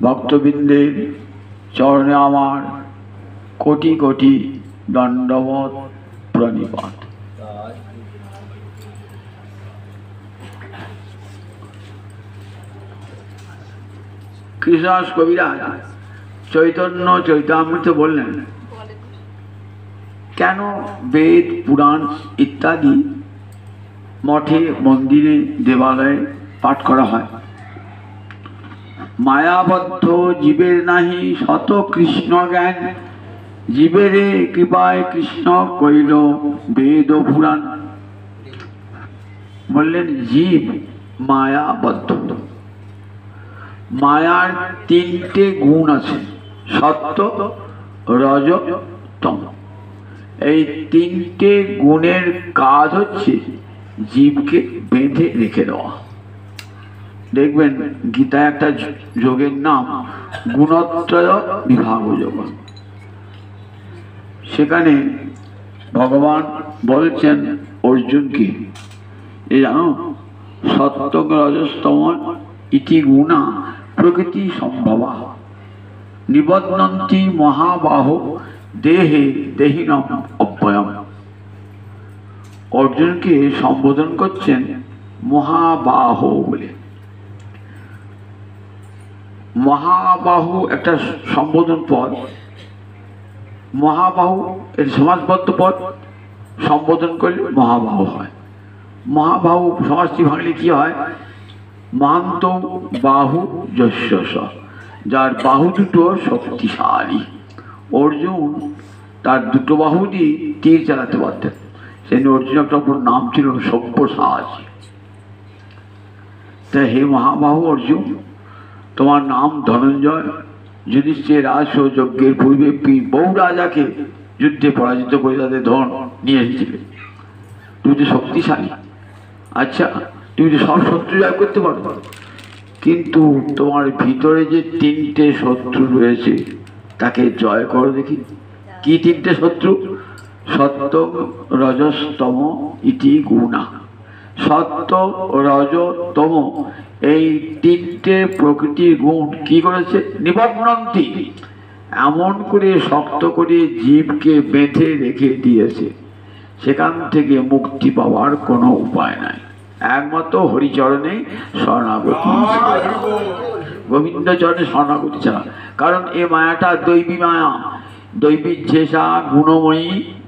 ভক্তবৃন্দের চরণে আমার কোটি কোটি দণ্ডবত প্রণিপাত। কৃষ্ণদাস কবিরাজ চৈতন্য চৈতামৃতে বললেন, কেন বেদ পুরাণ ইত্যাদি মঠে মন্দিরে দেবালয়ে পাঠ করা হয়? মায়াবদ্ধ জীবের নাহি শত কৃষ্ণ জ্ঞান, জীবেরে কৃপায় কৃষ্ণ কইল বেদ ও পুরাণ। বললেন জীব মায়াবদ্ধ। মায়ার তিনটে গুণ আছে, সত্য, রজ, তম। এই তিনটে গুণের কাজ হচ্ছে জীবকে বেঁধে রেখে দেওয়া। দেখবেন গীতায় একটা যোগের নাম গুণত্রয় বিভাগ যোগ। সেখানে ভগবান বলছেন অর্জুনকে, যে জানো সত্য রজস্তম ইতি গুণা প্রকৃতি সম্ভবা নিবধ্নন্তি মহাবাহ দেহে দেহিনম অব্যয়ম। অর্জুনকে সম্বোধন করছেন মহাবাহ বলে। মহাবাহু একটা সম্বোধন পদ, মহাবাহু এর সমাজবদ্ধ পদ, সম্বোধন করলে মহাবাহু হয়। মহাবাহু সমাজটি ভাঙলে কি হয়? মান্ত বাহু যশ, যার বাহু দুটো শক্তিশালী। অর্জুন তার দুটো বাহু দিয়ে তীর চালাতে পারতেন। সেই অর্জুন একটা নাম ছিল সব্যসাচী। তাই হে মহাবাহু অর্জুন, তোমার নাম ধনঞ্জয়। যুধিষ্ঠির রাজযজ্ঞের পূর্বে বহু রাজাকে যুদ্ধে পরাজিত করে তাদের ধন নিয়ে এসেছিলে। তুমি তো শক্তিশালী। আচ্ছা, তুমি তো সব শত্রু জয় করতে পারো, কিন্তু তোমার ভিতরে যে তিনটে শত্রু রয়েছে তাকে জয় করো দেখি। কি তিনটে শত্রু? সত্য রজস্তম ইতি গুণা। সত্য, রজ, তম এই তিনটে প্রকৃতির গুণ কি করেছে? নিবধ্নন্তি, এমন করে শক্ত করে জীবকে বেঁধে রেখে দিয়েছে। সেখান থেকে মুক্তি পাওয়ার কোনো উপায় নাই, একমাত্র হরিচরণে শরণাগতি, গোবিন্দ চরণে শরণাগতি ছাড়া। কারণ এ মায়াটা দৈবী মায়া। দৈবী ঝেষা গুণময়ী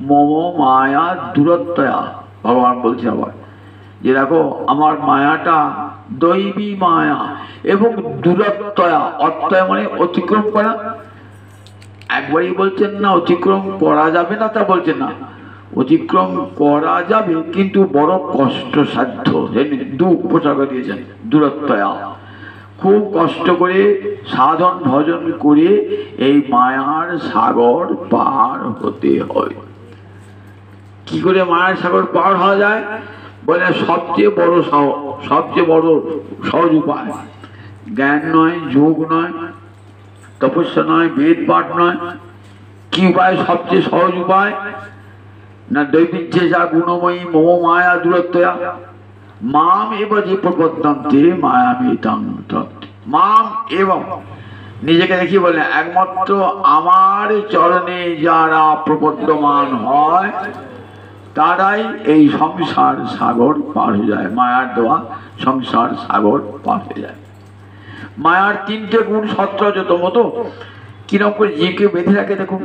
মম মায়া দূরত্বয়া। ভগবান বলছে আবার যে দেখো আমার মায়াটা দৈবী মায়া এবং দূরত্বয়া। অত্যয় মানে অতিক্রম করা। একবারই বলছেন না অতিক্রম করা যাবে না, তা বলছেন না, অতিক্রম করা যাবে কিন্তু বড় কষ্টসাধ্য। দু উপসর্গ দিয়েছেন, দূরত্বয়া। খুব কষ্ট করে সাধন ভজন করে এই মায়ার সাগর পার হতে হয়। কি করে মায়ার সাগর পার হওয়া যায়? বলে সবচেয়ে বড় সহজ উপায় জ্ঞান নয়, যোগ নয়, তপস্যা নয়, বেদ পাঠ নয়। কি উপায়? সবচেয়ে সহজ উপায় না দৈবিচ্ছে যা গুণময়ী মম মায়া দূরত্বয়া মাম এব যে প্রপদ্যন্তে মায়ামিতাং তত্ত্ব। মাম এবং নিজেকে দেখি বলে একমাত্র আমার চরণে যারা প্রপদ্যমান হয় তারাই এই সংসার সাগর পার হয়ে যায়। মায়ার দেওয়া সংসার সাগর পার হয়ে যায়। মায়ার তিনটে গুণ সত্য রজতম। তো কিরকম করে জীবকে বেঁধে রাখে দেখুন।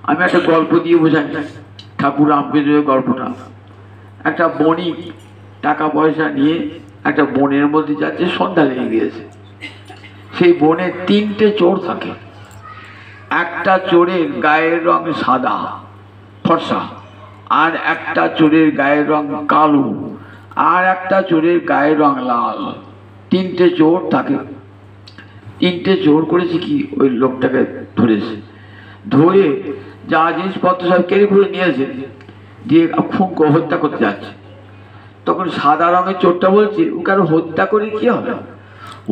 আমি একটা গল্প দিয়ে বোঝাই, ঠাকুর রামকৃষ্ণের গল্পটা। একটা বণিক টাকা পয়সা নিয়ে একটা বনের মধ্যে যাচ্ছে, সন্ধ্যা লেগে গিয়েছে। সেই বনে তিনটে চোর থাকে। একটা চোরের গায়ের রং সাদা ফর্সা, আর একটা চোরের গায়ের রং কালো, আর একটা চোরের গায়ের রং লাল। তিনটে চোর থাকে। তিনটে চোর করেছে কি, ওই লোকটাকে ধরেছে, ধরে যা জিনিসপত্র সব কেড়ে করে নিয়েছে, দিয়ে খুন হত্যা করতে যাচ্ছে। তখন সাদা রঙের চোরটা বলছে, ওকে আরো হত্যা করে কি হবে?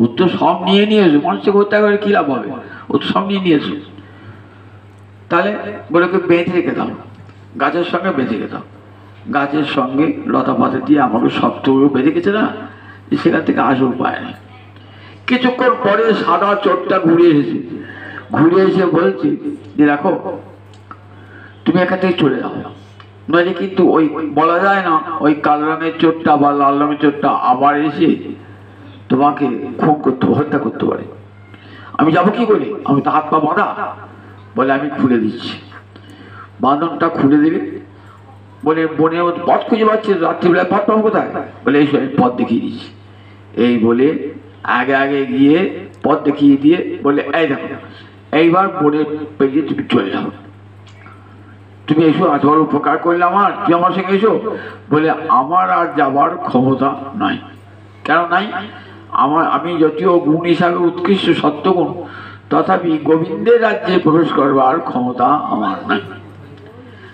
ও তো সব নিয়ে নিয়েছো, মানুষকে হত্যা করে কি লাভ হবে? ও তো সব নিয়ে নিয়েছো। তাহলে বলে ওকে বেঁধে রেখে দাও, গাছের সঙ্গে বেঁধে রেখে দাও। গাছের সঙ্গে লতা পাতা দিয়ে আমাকে শক্ত বেঁধে গেছে না, সেখান থেকে আসল উপায় নেই। কিছুক্ষণ পরে সাদা চোরটা ঘুরে এসে বলছে যে দেখো তুমি এখান থেকে চলে যাও, নইলে কিন্তু ওই বলা যায় না ওই কালো রঙের চোরটা বা লাল রঙের চোরটা আবার এসে তোমাকে খুন করতে হত্যা করতে পারে। আমি যাবো কি করে, আমি তো হাত পা বাঁধা। বলে আমি খুলে দিচ্ছি। বাঁধনটা খুলে দিলে বলে বনের মধ্যে পথ খুঁজে পাচ্ছে, রাত্রিবেলায় পথ পাবো কোথায়? বলে এই পথ দেখিয়ে দিচ্ছি। এই বলে আগে আগে গিয়ে পথ দেখিয়ে দিয়ে বলে এই দেখো এইবার বনের পেরিয়ে তুমি চলে যাও, তুমি এসো, আজ বড় উপকার করলে আমার, তুই আমার সঙ্গে এসো। বলে আমার আর যাবার ক্ষমতা নাই। কেন নাই? আমি যদিও গুণ হিসাবে উৎকৃষ্ট সত্যগুণ, তথাপি গোবিন্দের রাজ্যে প্রবেশ করবার ক্ষমতা আমার নাই।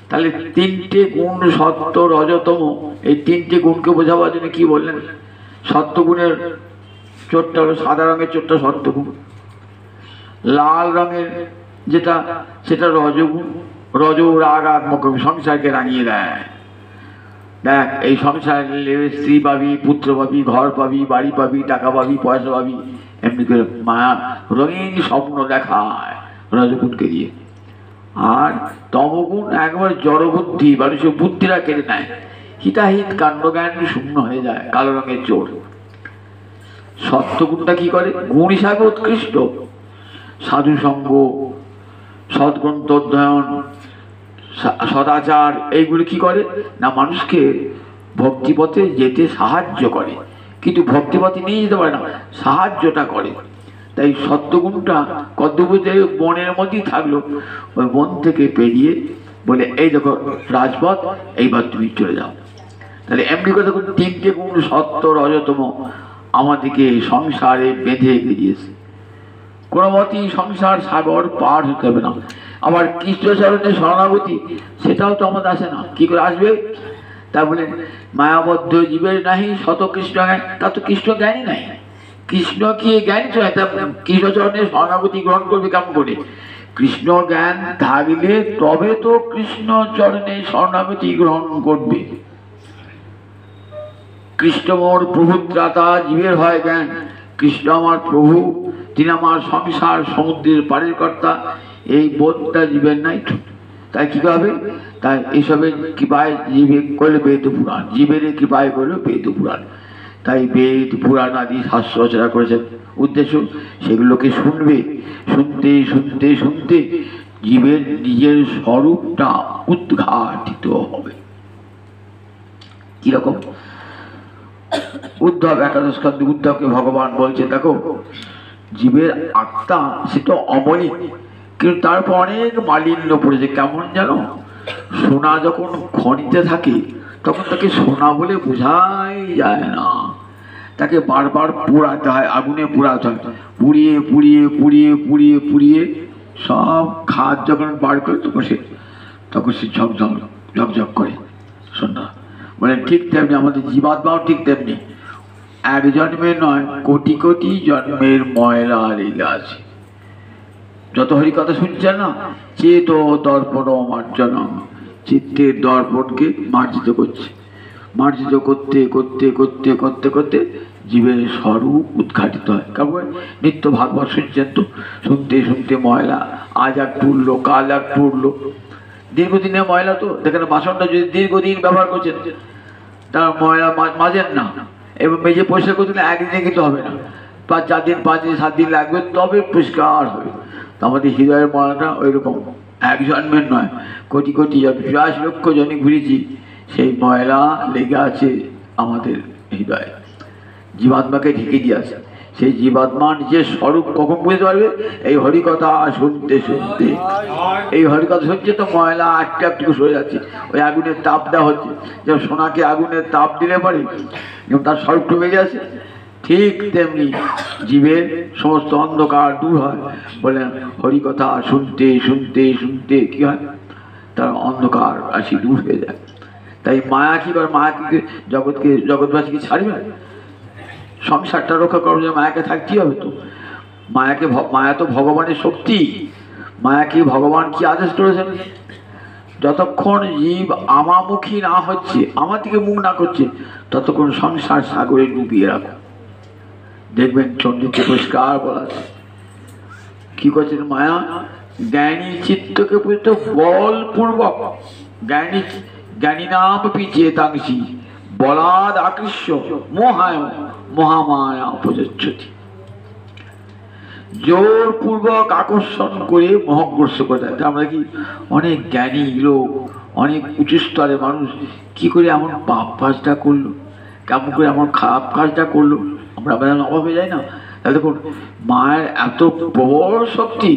তাহলে তিনটে গুণ, সত্য, রজতম, এই তিনটে গুণকে বোঝাবার জন্য কি বললেন? সত্যগুণের চোরটা হলো সাদা রঙের চোরটা সত্যগুণ, লাল রঙের যেটা সেটা রজগুণ। রজ রাগাত্মক, সংসারকে রাঙিয়ে দেয়। দেখ এই সংসার স্ত্রী পাবি, পুত্র পাবি, ঘর পাবি, বাড়ি পাবি, টাকা পাবি, পয়সা পাবি, এমনি করে মায়া রঙিন স্বপ্ন দেখায় রজগুণকে দিয়ে। আর তমগুণ একবার জড়বুদ্ধি, মানুষের বুদ্ধিরা কেড়ে নেয়, হিতাহিত কাণ্ডজ্ঞান শূন্য হয়ে যায়, কালো রঙের চোর। সত্যগুণটা কি করে? গুণ হিসাবে উৎকৃষ্ট, সাধু সঙ্গ, সৎগ্রন্থ অধ্যয়ন, সদাচার, এইগুলো কি করে না মানুষকে ভক্তিপথে যেতে সাহায্য করে, কিন্তু ভক্তিপথে নিয়ে যেতে পারে না, সাহায্যটা করে। তাই সত্যগুণটা কদ্দুপতি বনের মধ্যেই থাকলো, ওই বন থেকে পেরিয়ে বলে এই দেখো রাজপথ, এইবার তুমি চলে যাও। তাহলে এমনি কথা তিনটে গুণ সত্য রজতম আমাদেরকে সংসারে বেঁধে বেরিয়েছে। কোনো মতেই সংসার সাগর পার হতে হবে না। আবার কৃষ্ণচরণের শরণাগতি, সেটাও তো আমাদের আসে না, কি করে আসবে? তা বলে মায়াবদ্ধ জীবের নাহি শত কৃষ্ণ জ্ঞান, তা তো কৃষ্ণ জ্ঞানই নাই। কৃষ্ণ কি জ্ঞান চলে, তা কৃষ্ণচরণের শরণাগতি গ্রহণ করবে কেমন করে? কৃষ্ণ জ্ঞান থাকলে তবে তো কৃষ্ণচরণের শরণাগতি গ্রহণ করবে। কৃষ্ণ মোর প্রভু ত্রাতা, জীবের হয় জ্ঞান। কৃষ্ণ আমার প্রভু, তিনি আমার সংসার সমুদ্রের পারের কর্তা, এই বোধটা জীবের নাই। তাই কি হবে? তাই এসবের কৃপায় জীবে করলে বেদ পুরাণ, জীবের কৃপায় করলে বেদ পুরাণ। তাই বেদ পুরাণ আদি শাস্ত্র রচনা করেছেন, উদ্দেশ্য সেগুলোকে শুনবে, শুনতে শুনতে শুনতে জীবের নিজের স্বরূপটা উদ্ঘাটিত হবে। কিরকম? উদ্ধব একাদশ স্কন্ধে উদ্ধবকে ভগবান বলছে দেখো জীবের আত্মা সে তো অমলিন, কিন্তু তারপর অনেক মালিন্য পড়েছে। কেমন জানো? সোনা যখন খনিতে থাকে তখন তাকে সোনা বলে বোঝাই যায় না, তাকে বারবার পোড়াতে হয়, আগুনে পোড়াতে হয়, পুড়িয়ে পুড়িয়ে পুড়িয়ে পুড়িয়ে পুড়িয়ে সব খাদ যখন বার করে তখন সে ঝকঝক ঝকঝক করে সোনা। মানে ঠিক তেমনি আমাদের জীবাত্মাও ঠিক তেমনি, এক জন্মের নয় কোটি কোটি জন্মের ময়লা লেগে আছে। যত হরি কথা শুনছেন না, চেত দর্পণ মার্জনম, চিত্তের দর্পণকে মার্জিত করছে, মার্জিত করতে করতে করতে করতে করতে জীবের স্বরূপ উদ্ঘাটিত হয়। কারণ নিত্য ভাগবত শুনছেন তো, শুনতে শুনতে ময়লা আজ একটু উঠলো, কাল একটু উঠলো, দীর্ঘদিনের ময়লা তো। দেখেন বাসনটা যদি দীর্ঘদিন ব্যবহার করছেন তার ময়লা মাজেন না, এবং মেজে পরিষ্কার করতে গেলে একদিনে কিন্তু হবে না, 4 দিন 5 দিন 7 দিন লাগবে, তবে পরিষ্কার হবে। তো আমাদের হৃদয়ের ময়লাটা ওই রকম, এক জন্মের নয় কোটি কোটি 50 লক্ষ জনে ঘুরেছি, সেই ময়লা লেগে আছে আমাদের হৃদয়ে, জীবাত্মাকে ঢেকে দিয়ে আছে। সেই জীবাত্মা নিজের স্বরূপ কখন বুঝতে পারবে? এই হরিকথা শুনতে শুনতে। এই হরিকথা শুনছে তো ময়লা একটা একটু সরে যাচ্ছে, ওই আগুনের তাপ দেওয়া হচ্ছে। যেমন সোনাকে আগুনের তাপ দিলে পারে যেমন তার স্বরূপটা বেরিয়ে আসে, ঠিক তেমনি জীবের সমস্ত অন্ধকার দূর হয়। বলে হরিকথা শুনতে শুনতে শুনতে কি হয়? তার অন্ধকার রাশি দূর হয়ে যায়। তাই মায়া কি করে? মায়াকে জগৎবাসীকে ছাড়বে, সংসারটা রক্ষা করার জন্য মায়াকে থাকতেই হবে। তো মায়া তো ভগবানের শক্তি। মায়াকে ভগবান কি আদেশ করেছেন? যতক্ষণ জীব আমামুখী না হচ্ছে, আমার দিকে মুখ না করছে, ততক্ষণ সংসার সাগরে ডুবিয়ে রাখো। দেখবেন চণ্ডীতে পরিষ্কার বলা আছে কি করছেন মায়া, জ্ঞানী চিত্তকে পর্যন্ত বলপূর্বক জ্ঞানী নাম চেতাংশী বলাদ আকৃষ্য মোহায় মহামায়া উপযচ্ছতি, জোরপূর্বক আকর্ষণ করে মোহগ্রস্ত করে দেয়। আমরা কি অনেক জ্ঞানী লোক, অনেক উঁচু স্তরের মানুষ কি করে এমন পাপ কাজটা করলো, কেমন করে এমন খারাপ কাজটা করলো, আমরা অবাক হয়ে যাই না? দেখুন মায়ের এত প্রবল শক্তি,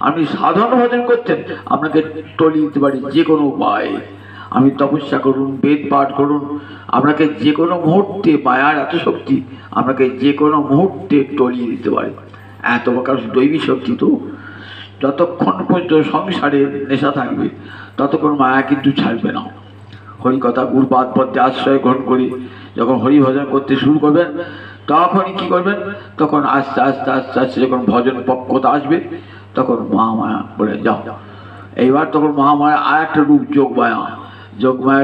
আপনি সাধন ভজন করতেন, আপনাকে টলিয়ে দিতে পারি যে কোনো উপায়ে। আপনি তপস্যা করুন, বেদ পাঠ করুন, আপনাকে যে কোনো মুহূর্তে, মায়ার এত শক্তি আপনাকে যে কোনো মুহূর্তে টলিয়ে দিতে পারে। এত প্রকার দৈবী শক্তি। তো যতক্ষণ পর্যন্ত সংসারের নেশা থাকবে ততক্ষণ মায়া কিন্তু ছাড়বে না। হরিকথা গুরুপাদ পদ্মে আশ্রয় গ্রহণ করে যখন হরি ভজন করতে শুরু করবেন তখনই কি করবেন, তখন আস্তে আস্তে আস্তে আস্তে যখন ভজন পক্কতা আসবে তখন মহামায়া বলে যাও। এইবার তখন মহামায়া আর একটা রূপ যোগমায়া। যোগমায়া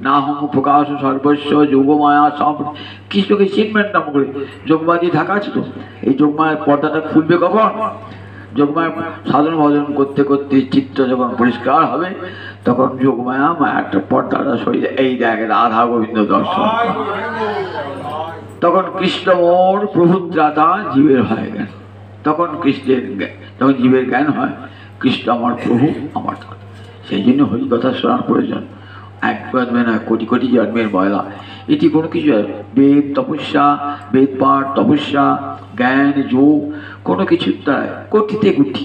না হম প্রকাশ সর্বস্ব যোগমায়া সব কৃষ্ণকে চিনবেন নাম করে যোগমায়া দিয়ে ঢাকা আছে। তো এই যোগমায়ের পর্দাটা খুলবে কখন? যোগমায়া সাধন ভজন করতে করতে চিত্ত যখন পরিষ্কার হবে তখন যোগমায়া মায়াটা পর্দাটা সরিয়ে এই দেখ রাধা গোবিন্দ দর্শন। তখন কৃষ্ণ মোর প্রভুত্রাতা জীবের হয় জ্ঞান। তখন কৃষ্ণের যখন জীবের জ্ঞান হয় কৃষ্ণ আমার প্রভু আমার। সেই জন্য হরিকথা শোনার প্রয়োজন। এক জন্মে নয়, কোটি কোটি জন্মের ময়লা। এটি কোনো কিছু বেদ তপস্যা, বেদ পাঠ তপস্যা, জ্ঞান যোগ কোনো কিছুর দ্বারা কোটিতে কোটি।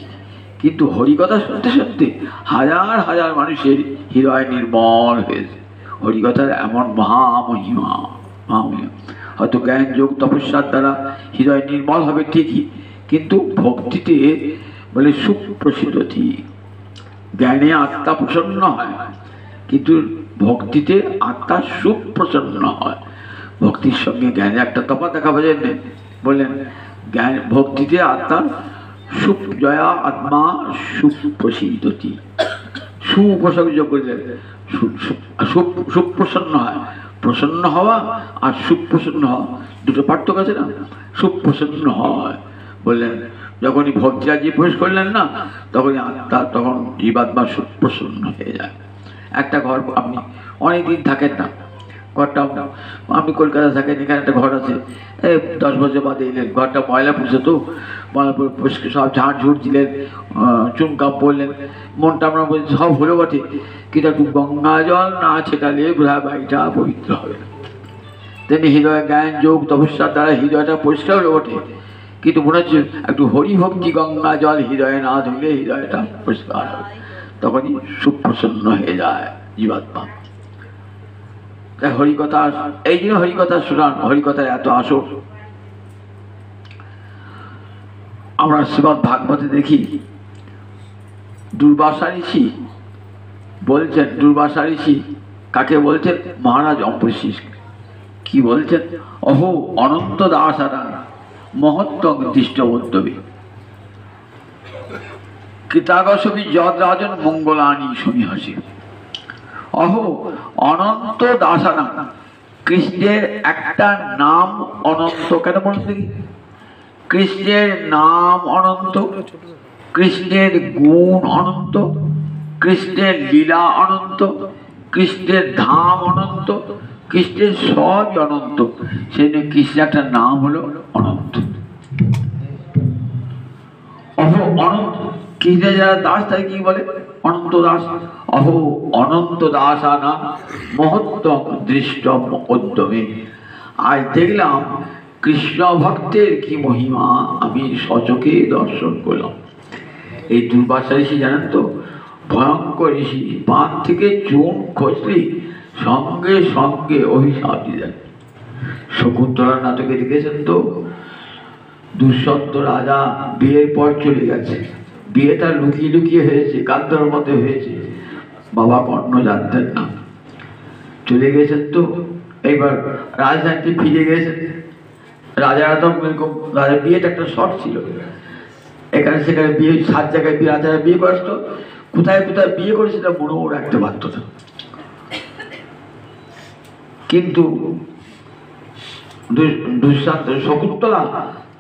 কিন্তু হরিকথা শুনতে শুনতে হাজার হাজার মানুষের হৃদয় নির্মল হয়েছে। হরিকথার এমন মহামহিমা, মহামহিমা। হয়তো জ্ঞান যোগ তপস্যার দ্বারা হৃদয় নির্মল হবে ঠিকই, কিন্তু ভক্তিতে বলে সুপ্রসিদ্ধতি। জ্ঞানে আত্মা প্রসন্ন হয়, কিন্তু ভক্তিতে আত্মা সুপ্রসন্ন হয়। ভক্তির সঙ্গে জ্ঞানে একটা তফাৎ দেখা বোঝেন। বললেন জ্ঞান ভক্তিতে আত্মা জয়া আত্মা সুপ্রসিদ্ধতি, সুপ্রসন্ন করলেন সুপ্রসন্ন হয়। প্রসন্ন হওয়া আর সুপ্রসন্ন হওয়া দুটো পার্থক্য আছে না? সুপ্রসন্ন হয় বললেন যখনই ভক্তিরাজ্যে প্রবেশ করলেন না তখনই আত্মা, তখন জীবাত্মা সুপ্রসন্ন হয়ে যায়। একটা ঘর আপনি অনেকদিন থাকেন না, ঘরটা আপনি কলকাতা থাকেন, এখানে একটা ঘর আছে, 10 বছর বাদে এলেন, ঘরটা ময়লা পুষে, তো ময়লা পরিষ্কার সব ঝাড় ঝুড় দিলেন, চুনকাপ পড়লেন, মনটা আমরা বলছি সব হলো বটে, কিন্তু একটু গঙ্গা জল না ছেটালে বোধহয় বাড়িটা পবিত্র হবে না। তেমনি হৃদয় জ্ঞান যোগ তপস্যার দ্বারা হৃদয়টা পরিষ্কার হলো বটে, কিন্তু মনে হচ্ছে একটু হরিভক্তি গঙ্গা জল হৃদয়ে না ধুলে হৃদয়টা পরিষ্কার হবে, তখনই সুপ্রসন্ন হয়ে যায় জীবাত্মা। তাই হরিকথা, এই জন্য হরিকথা শোনান, হরিকথার এত আসর। আমরা শ্রীমদ্ ভাগবতে দেখি দুর্বাসা ঋষি বলছেন, দুর্বাসা ঋষি কাকে বলছেন? মহারাজ অম্বরীশ। কি বলছেন? অহো অনন্ত দাসারা মহত্তং দৃষ্টবদ্ধবে কৃতাগসবি যদ রাজন মঙ্গলানি সমীহসে। অহো অনন্ত দাসানা, কৃষ্ণের একটা নাম অনন্ত। কেন বলুন দেখি? কৃষ্ণের নাম অনন্ত, কৃষ্ণের গুণ অনন্ত, কৃষ্ণের লীলা অনন্ত, কৃষ্ণের ধাম অনন্ত, কৃষ্ণের সবই অনন্ত। সেই জন্য কৃষ্ণের একটা নাম হলো অনন্ত। অহো অনন্ত, কৃষ্ণের যারা দাস তাই কি বলে? অনন্ত দাস। অহো অনন্ত দাসানা মহত্তম দৃষ্টম উদ্যমে। আজ দেখলাম কৃষ্ণ ভক্তের কি মহিমা, আমি সচকে দর্শন করলাম। এই দুর্বাসা ঋষি জানেন তো, ভয়ঙ্কর ঋষি, পান থেকে চুন খসলি সঙ্গে সঙ্গে অভিশাপ দিলেন। শকুন্তলার নাটকে দেখেছেন তো, দুঃসন্ত রাজা বিয়ের পর চলে গেছে, বিয়েটা লুকিয়ে লুকিয়ে হয়েছে, কান্তর মধ্যে হয়েছে, বাবা কর্ণ জানতেন না, চলে গেছেন। তো এইবার রাজধানীতে ফিরে গেছেন। রাজারা তো রাজার বিয়েটা একটা শখ ছিল, এখানে সেখানে বিয়ে, 7 জায়গায় রাজারা বিয়ে করতো, কোথায় কোথায় বিয়ে করে সেটা মনেও রাখতে পারত না। কিন্তু দুঃসান্ত শকুন্তলা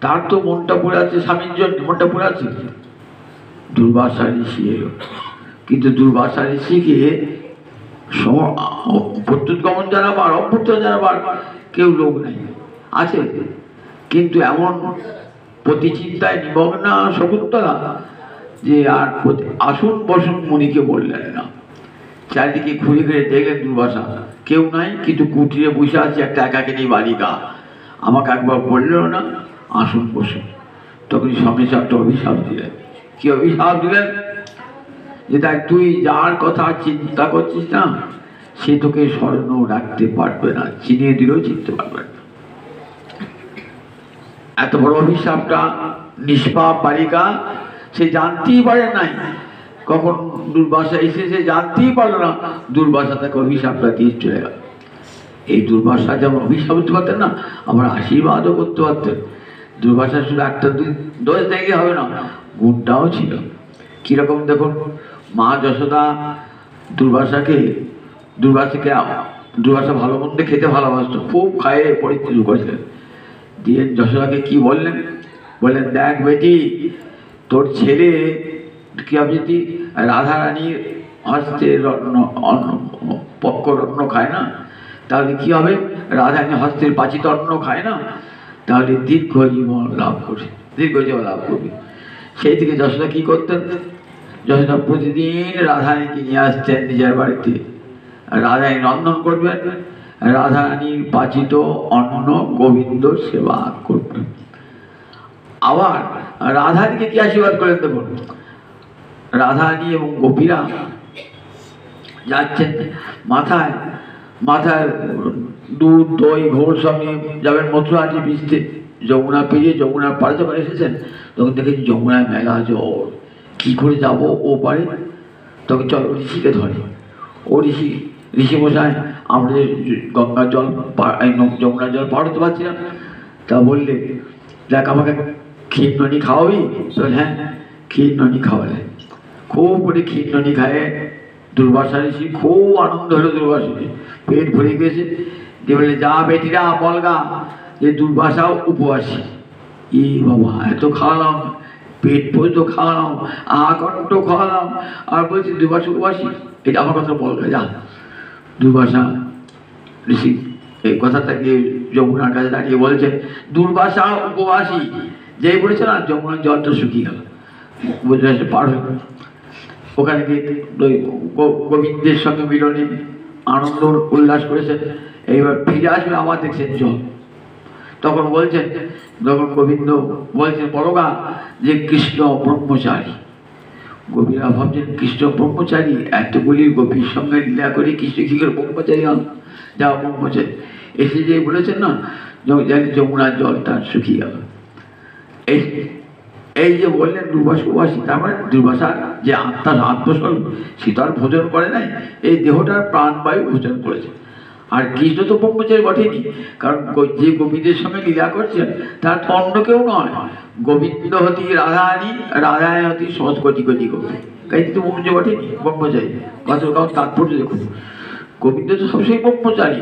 তার তো মনটা পড়ে আছে স্বামীর জন্য, মনটা পড়ে আছে। দুর্বাসা ঋষি এলো, কিন্তু দুর্বাসা ঋষিকে প্রত্যুৎ গমন জানাবার, অভ্যুত্থান জানাবার কেউ লোক নাই, আছে কিন্তু এমন প্রতিচিন্তায় নিমগ্না শকুন্তলা যে আর আসুন বসুন মুনিকে বললেন না। চারিদিকে ঘুরে ঘুরে দেখলেন দুর্বাসা, কেউ নাই, কিন্তু কুটিরে বসে আছে একটা একাকিনী বালিকা। আমাকে একবার বললেও না আসুন বসুন। তখন স্বামী একটা অভিশাপ দিলেন। কি অভিশাপ দিলেন? যে দেখ, তুই যার কথা চিন্তা করছিস না সে তোকে স্মরণ রাখতে পারবে না, চিনিয়ে দিলেও চিনতে পারবে না। এত বড় অভিশাপটা নিষ্পাপ বালিকা সে জানতেই পারে নাই, কখন দুর্বাসা এসে সে জানতেই পারলো না। দুর্বাসা তাকে অভিশাপটা দিয়ে চলে গেল। এই দুর্বাসা যেমন অভিশাপ দিতে পারতেন না, আবার আশীর্বাদও করতে পারতেন। দুর্বাসা শুধু একটা দোষ দেখলে হবে না, গুণটাও ছিল। কিরকম দেখুন, মা যশোদা দুর্বাসা ভালো মন্দ খেতে ভালোবাসতো, খুব খায়ে পরিচিত করেছিলেন। দিয়ে যশোদাকে কি বললেন? বললেন, দেখ বেটি, তোর ছেলে কি যদি রাধারানীর হস্তের পক্ষ রত্ন খায় না, তাহলে কি হবে? রাধারানীর হস্তের পাচিত অন্ন খায় না, তাহলে দীর্ঘ জীবন লাভ করবে। সেই থেকে যশোদা কি করতেন? যশোদা প্রতিদিন রাধারানীকে নিয়ে আসতেন নিজের বাড়িতে, রাধারানী রন্ধন করবেন, রাধারানীর পাচিত অন্ন গোবিন্দ সেবা করবেন। আবার রাধারানীকে কি আশীর্বাদ করেন দেখুন, রাধারানী এবং গোপীরা যাচ্ছেন, মাথায় দুধ দই ঘোর সব নিয়ে যাবেন মথুরাটি ভিজতে। যমুনা পেরিয়ে যমুনার পাড়ে যখন এসেছেন তখন দেখেন যমুনায় মেলা জল, কি করে যাব ও পারে? তখন চলো ঋষিকে ধরে। ও ঋষি মশাই, আমরা যে গঙ্গার জল যমুনার জল পার হতে পারছি না। তা বললে, দেখ আমাকে ক্ষীর ননি খাওয়াবি? হ্যাঁ, ক্ষীর ননি খাওয়ালে। খুব করে ক্ষীর ননি খায় দুর্বাসা ঋষি, খুব আনন্দ হলো দুর্বাসা, পেট ভরে গেছে। দিয়ে বললে, যা বেটিরা বলগা যে দুর্বাসাও উপবাসী। ই বাবা, এত খাওয়ালাম, পেট পর্যন্ত খাওয়ালাম, আকণ্ঠ খাওয়ালাম, আর বলছি দুর্বাসা উপবাসী? এটা আমার কথা বলগা, যা। দুর্বাসা ঋষি এই কথাটাকে যমুনার কাছে দাঁড়িয়ে বলছে, দুর্বাসা উপবাসী যেই বলেছে না, যমুনার জলটা শুকিয়ে গেল, বুঝতে পার হয়ে ওখানে গিয়ে গোবিন্দের সঙ্গে মিলনে আনন্দ উল্লাস করেছেন। এইবার ফিরে আসবে, আবার দেখছেন জল। তখন গোবিন্দ বলছেন, বলগা যে কৃষ্ণ ব্রহ্মচারী। গোপীরা ভাবছেন কৃষ্ণ ব্রহ্মচারী, এতগুলি গোপীর সঙ্গে লীলা করে কৃষ্ণ কি করে ব্রহ্মচারী হন? যা ব্রহ্মচারী এসে যে বলেছেন না, যমুনার জলটা শুকিয়ে গেল। এই যে বললেন দুর্বাসা উপবাসী, তার মানে দুর্বাসার যে আত্মস্বরূপ সে তো আর ভোজন করে নাই, এই দেহটার প্রাণবায়ু ভোজন করেছে। আর কৃষ্ণ তো ব্রহ্মচারী বটেনি, কারণ যে গোপীদের সঙ্গে লীলা করছেন তার অন্য কেউ নয়, গোবিন্দ হতি রাধারানী, রাধারানী হতি সমস্ত কোটি কোটি গোপী। কাজে তো ব্রহ্মচারী বটেনি, ব্রহ্মচারী। কারণ তাৎপর্য দেখুন, গোবিন্দ তো সবসময় ব্রহ্মচারী,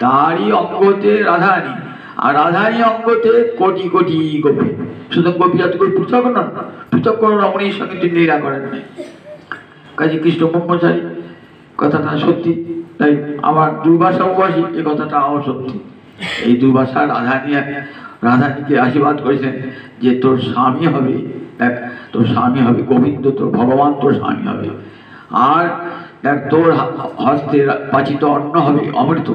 তারই অঙ্গ হতে রাধারানী, আর রাধারানী অঙ্গ হতে কোটি কোটি গোপী। সুতরাং গোপী জাতি করে পৃথক নন, পৃথক কোনো রমণীর সঙ্গে তিনি লীলা করেন নাই। কাজে কৃষ্ণ ব্রহ্মচারী কথাটা সত্যি। তাই আমার দুর্বাসা উপবাসী এ কথাটা আমার সত্যি। এই দুর্বাসা রাধারানীকে আশীর্বাদ করেছেন যে তোর স্বামী হবে, দেখ তোর স্বামী হবে গোবিন্দ, তোর ভগবান তোর স্বামী হবে। আর দেখ তোর হস্তে পাচিত অন্ন হবে অমৃত,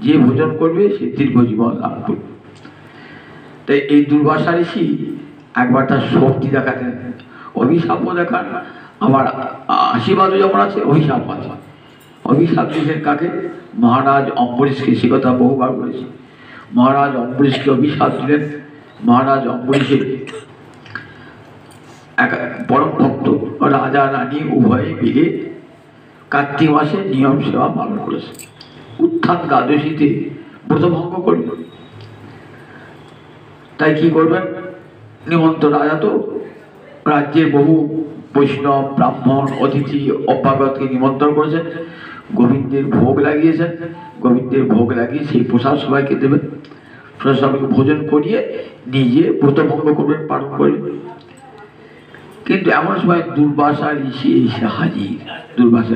যে ভোজন করবে সে দীর্ঘ জীবন লাভ করবে। তাই এই দুর্বাসা ঋষি একবার তার শক্তি দেখাতেন, অভিশাপও দেখান, আবার আশীর্বাদও যেমন আছে অভিশাপ আছে। অভিশাপ দিয়েছেন কাকে? মহারাজ অম্বরীশকে। সে কথা বহুবার বলেছি। মহারাজ অম্বরীশকে অভিশাপ দিলেন। মহারাজ অম্বরীশের এক পরম ভক্ত রাজা রানী উভয়ে মিলে কার্তিক মাসে নিয়ম সেবা পালন করেছে। উত্থান দ্বাদশীতে ব্রতভঙ্গ করবে। তাই কি করবেন? নিমন্ত্রণ, রাজা তো রাজ্যের বহু বৈষ্ণব ব্রাহ্মণ অতিথি অভ্যাগতকে নিমন্ত্রণ করেছেন, গোবিন্দের ভোগ লাগিয়েছেন। গোবিন্দের ভোগ লাগিয়ে সেই প্রসাদ সবাইকে দেবেন। সবাইকে ভোজন করিয়ে নিজে ব্রতভঙ্গ করবেন, পালন করবেন। কিন্তু এমন সময় দুর্বাসা ঋষি এসে হাজির। দুর্বাসা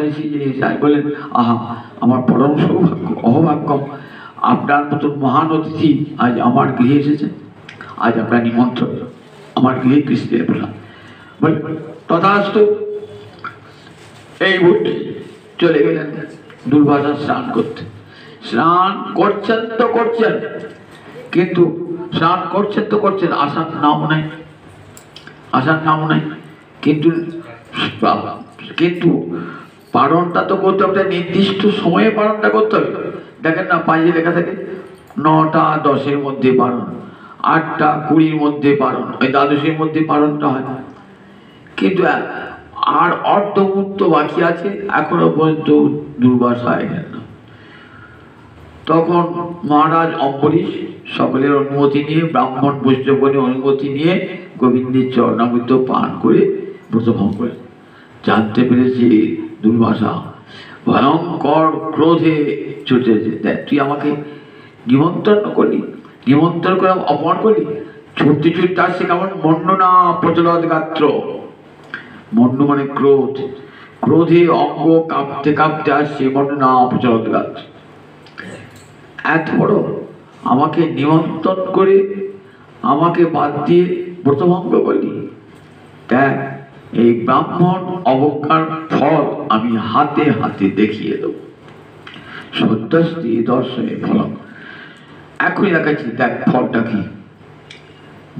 ঋষি যে এসে বলেন, আহা, আমার পরম সৌভাগ্য, অহভাগ্যম, আপনার মতন মহান অতিথি আজ আমার গৃহে এসেছেন, আজ আপনার নিমন্ত্রণ, আমার গৃহে কৃষ্ণের প্রসাদ। বলে তথাস্তু। এই বলে চলে গেলেন দুর্বাসা স্নান করতে। স্নান করছেন তো করছেন, কিন্তু স্নান করছেন তো করছেন, আসার নাম নাই। কিন্তু পালনটা তো করতে হবে, নির্দিষ্ট সময়ে পালনটা করতে হবে। দেখেন না, পাঁচে লেখা থাকে 9টা 10-এর মধ্যে পালন, 8টা 20-এর মধ্যে পালন, ওই দ্বাদশের মধ্যে পালনটা হয়। কিন্তু আর অর্ধমুহূর্ত বাকি আছে, এখনো পর্যন্ত দুর্বাসা এলেন না। তখন মহারাজ অম্বরীশ সকলের অনুমতি নিয়ে, ব্রাহ্মণ বৈষ্ণবের অনুমতি নিয়ে গোবিন্দের চরণামৃত পান করে ব্রতভঙ্গ করেন। জানতে পেরেছে দুর্বাসা ভয়ঙ্কর ক্রোধে ছুটেছে। দেখ, তুই আমাকে নিমন্ত্রণ করলি, নিমন্ত্রণ করে অপমান করলি, ছুটতে ছুটতে আসছে কেমন মন্ডনা প্রচলদ গাত্র। মন্ড মানে ক্রোধ, ক্রোধে অঙ্গ কাঁপতে কাঁপতে আসছে মন্ডনা প্রচলদ গাত্র। এত বড় আমাকে নিমন্ত্রণ করে আমাকে বাদ দিয়ে ব্রতভঙ্গ করলি। দেখ, এই ব্রাহ্মণ অবজ্ঞার ফল আমি হাতে হাতে দেখিয়ে দেব। সত্যস্তি দর্শনে ফলম। এখনই দেখাচ্ছি, দেখ ফলটা কি।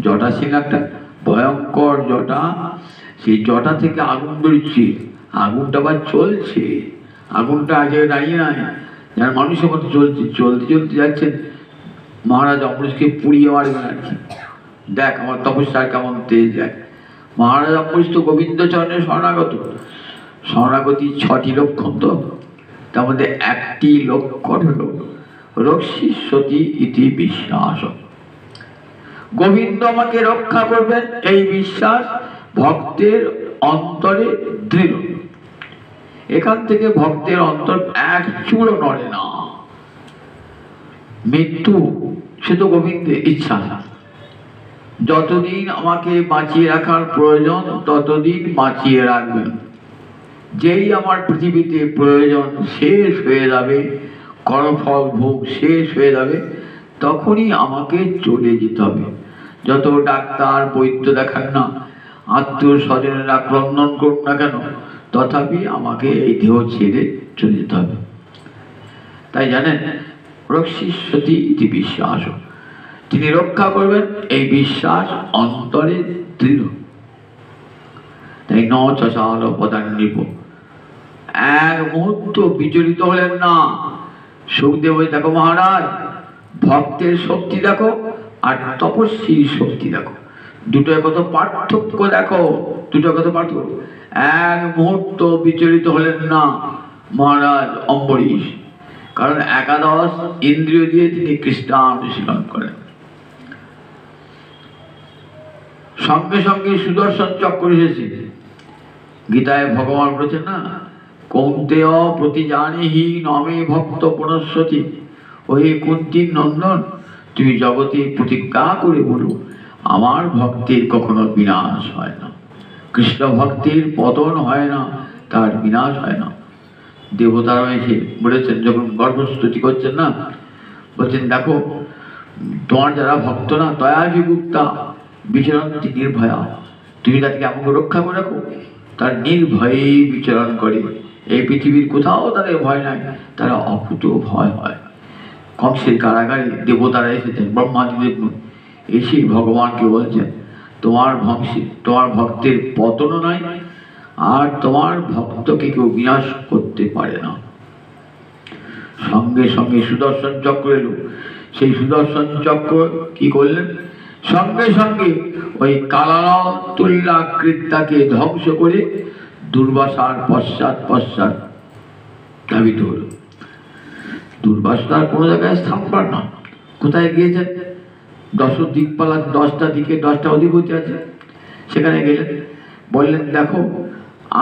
জটা ছিল একটা ভয়ঙ্কর জটা, সেই জটা থেকে আগুন বেরোচ্ছে, আগুনটা আবার চলছে, আগুনটা আগে দাঁড়িয়ে নাই, যার মানুষের মতো চলছে, চলতে চলতে যাচ্ছেন। মহারাজ অম্বরীশকে পুড়িয়ে মারবেন আর কি। দেখ আমার তপস্যার কেমন তেজ। দেখ, মহারাজ অম্বরীশ তো গোবিন্দ চরণে শরণাগতি 6টি লক্ষণ, তো তার মধ্যে একটি লক্ষণ হল রক্ষিষ্যতি ইতি বিশ্বাস। গোবিন্দ আমাকে রক্ষা করবেন এই বিশ্বাস ভক্তের অন্তরে দৃঢ়। এখান থেকে ভক্তের অন্তর এক চুলও নড়ে না। মৃত্যু সে তো গোবিন্দের ইচ্ছা, যতদিন আমাকে বাঁচিয়ে রাখার প্রয়োজন ততদিন বাঁচিয়ে রাখবেন। যেই আমার পৃথিবীতে প্রয়োজন শেষ হয়ে যাবে, কর্মফল ভোগ শেষ হয়ে যাবে, তখনই আমাকে চলে যেতে হবে। যত ডাক্তার বৈদ্য দেখান না, আত্মীয় স্বজনেরা ক্রন্দন করুন না কেন, তথাপি আমাকে এই দেহ ছেড়ে চলে যেতে হবে। তাই জানেন, রক্ষিষ্যতি ইতি বিশ্বাস, তিনি রক্ষা করবেন এই বিশ্বাস অন্তরে দৃঢ়। তাই ন চশাল পদান্নিপ, এক মুহূর্ত বিচলিত হলেন না। সুখদেব, দেখো মহারাজ, ভক্তের শক্তি দেখো আর তপস্বীর শক্তি দেখো, দুটো কত পার্থক্য দেখো, দুটো কত পার্থক্য। এক মুহূর্ত বিচলিত হলেন না মহারাজ অম্বরীশ, কারণ 11 ইন্দ্রিয় দিয়ে তিনি কৃষ্ণানুশীলন করেন। সঙ্গে সঙ্গে সুদর্শন চক্র এসেছে। গীতায় ভগবান বলেছেন না, কৌন্তেয় প্রতিজানিহি নমে ভক্ত পুনঃসতি। ওই কুন্তীর নন্দন, তুমি জগতে প্রতিজ্ঞা করে বলো, আমার ভক্তের কখনো বিনাশ হয় না, কৃষ্ণ ভক্তের পতন হয় না, তার বিনাশ হয় না। দেবতারা এসে বলেছেন, যখন গর্ভস্তুতি করছেন না, বলছেন দেখো তোমার যারা ভক্ত না, দয়াভিগুপ্তা বিচরন্তি নির্ভয়া, তুমি তাদেরকে এমন রক্ষা করে রাখো, তার নির্ভয়ে বিচরণ করে। এই পৃথিবীর কোথাও তাদের ভয় নাই, তারা অকুত ভয় হয়। কংসের কারাগারে দেবতারা এসেছেন, ব্রহ্মাদিদেব এসে ভগবানকে বলছেন, তোমার ভক্তের পতনও নাই, আর তোমার ভক্তকে কেউ বিনাশ করতে পারে না। সঙ্গে সঙ্গে সুদর্শন চক্র এলো। সেই সুদর্শন চক্র কি করলেন, সঙ্গে সঙ্গে ওই কালাতুল্যাকৃতাকে ধ্বংস করে দুর্বাসার পশ্চাৎ পশ্চাৎ ধাবিত হল। দুর্বাসার কোনো জায়গায় স্থান পান না, কোথায় গিয়েছেন, 10 দিকপালা, 10টা দিকে 10টা অধিপতি আছে, সেখানে গেলেন, বললেন দেখো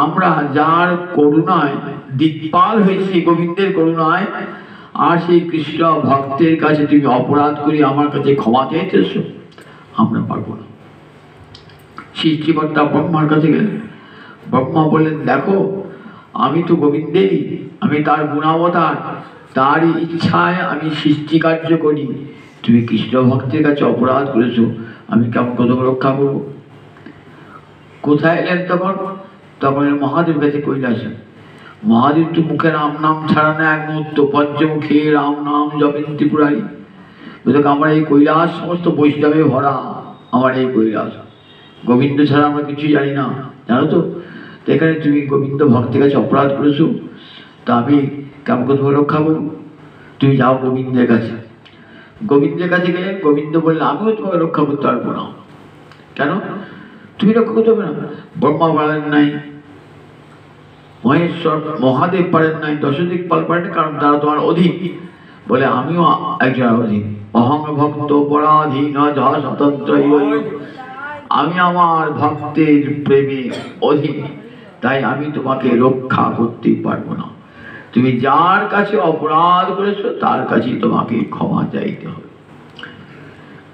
আমরা যার করুণায় দিকপাল হয়েছি, গোবিন্দের করুণায় আর সেই কৃষ্ণ ভক্তের কাছে তুমি অপরাধ করে আমার কাছে ক্ষমা চাইতেছ? আমরা পারবো না। সৃষ্টিকর্তা ব্রহ্মার কাছে গেলেন। ব্রহ্মা বললেন, দেখো আমি তো গোবিন্দেই, আমি তার গুণাবতার, তার ইচ্ছায় আমি সৃষ্টি কার্য করি। তুমি কৃষ্ণ ভক্তের কাছে অপরাধ করেছো, আমি কেমন কত রক্ষা করবো? কোথায় এলেন তখন? তখন মহাদেব কাছে কৈলাসে। মহাদেব তো মুখে রাম নাম ছাড়া না এক মুহূর্ত, পঞ্চমুখী রাম নাম জপেন ত্রিপুরারি। আমার এই কৈলাস সমস্ত বৈষ্ণবে ভরা, আমার এই কৈলাস, গোবিন্দ ছাড়া আমরা কিছুই জানি না, জানো তো? এখানে তুমি গোবিন্দ ভক্তের কাছে অপরাধ করেছো, তা আমি কেমন করে তোমাকে রক্ষা করবো? তুমি যাও গোবিন্দের কাছে। গোবিন্দের কাছে গেলেন। গোবিন্দ বললেন, আমিও তোমাকে রক্ষা করতে পারবো না। কেন? তুমি রক্ষা করতে পারবে না? ব্রহ্মা পারেন নাই, মহেশ্বর মহাদেব পারেন নাই, দশদিকপাল পারেন, কারণ তারা তোমার অধীন। বলে আমিও একজন অধীন। অহং ভক্ত পরাধীন যা স্বতন্ত্র, আমি আমার ভক্তের প্রেমে অধীন, তাই আমি তোমাকে রক্ষা করতে পারবো না। তুমি যার কাছে অপরাধ করেছো তার কাছে তোমাকে ক্ষমা চাইতে হবে।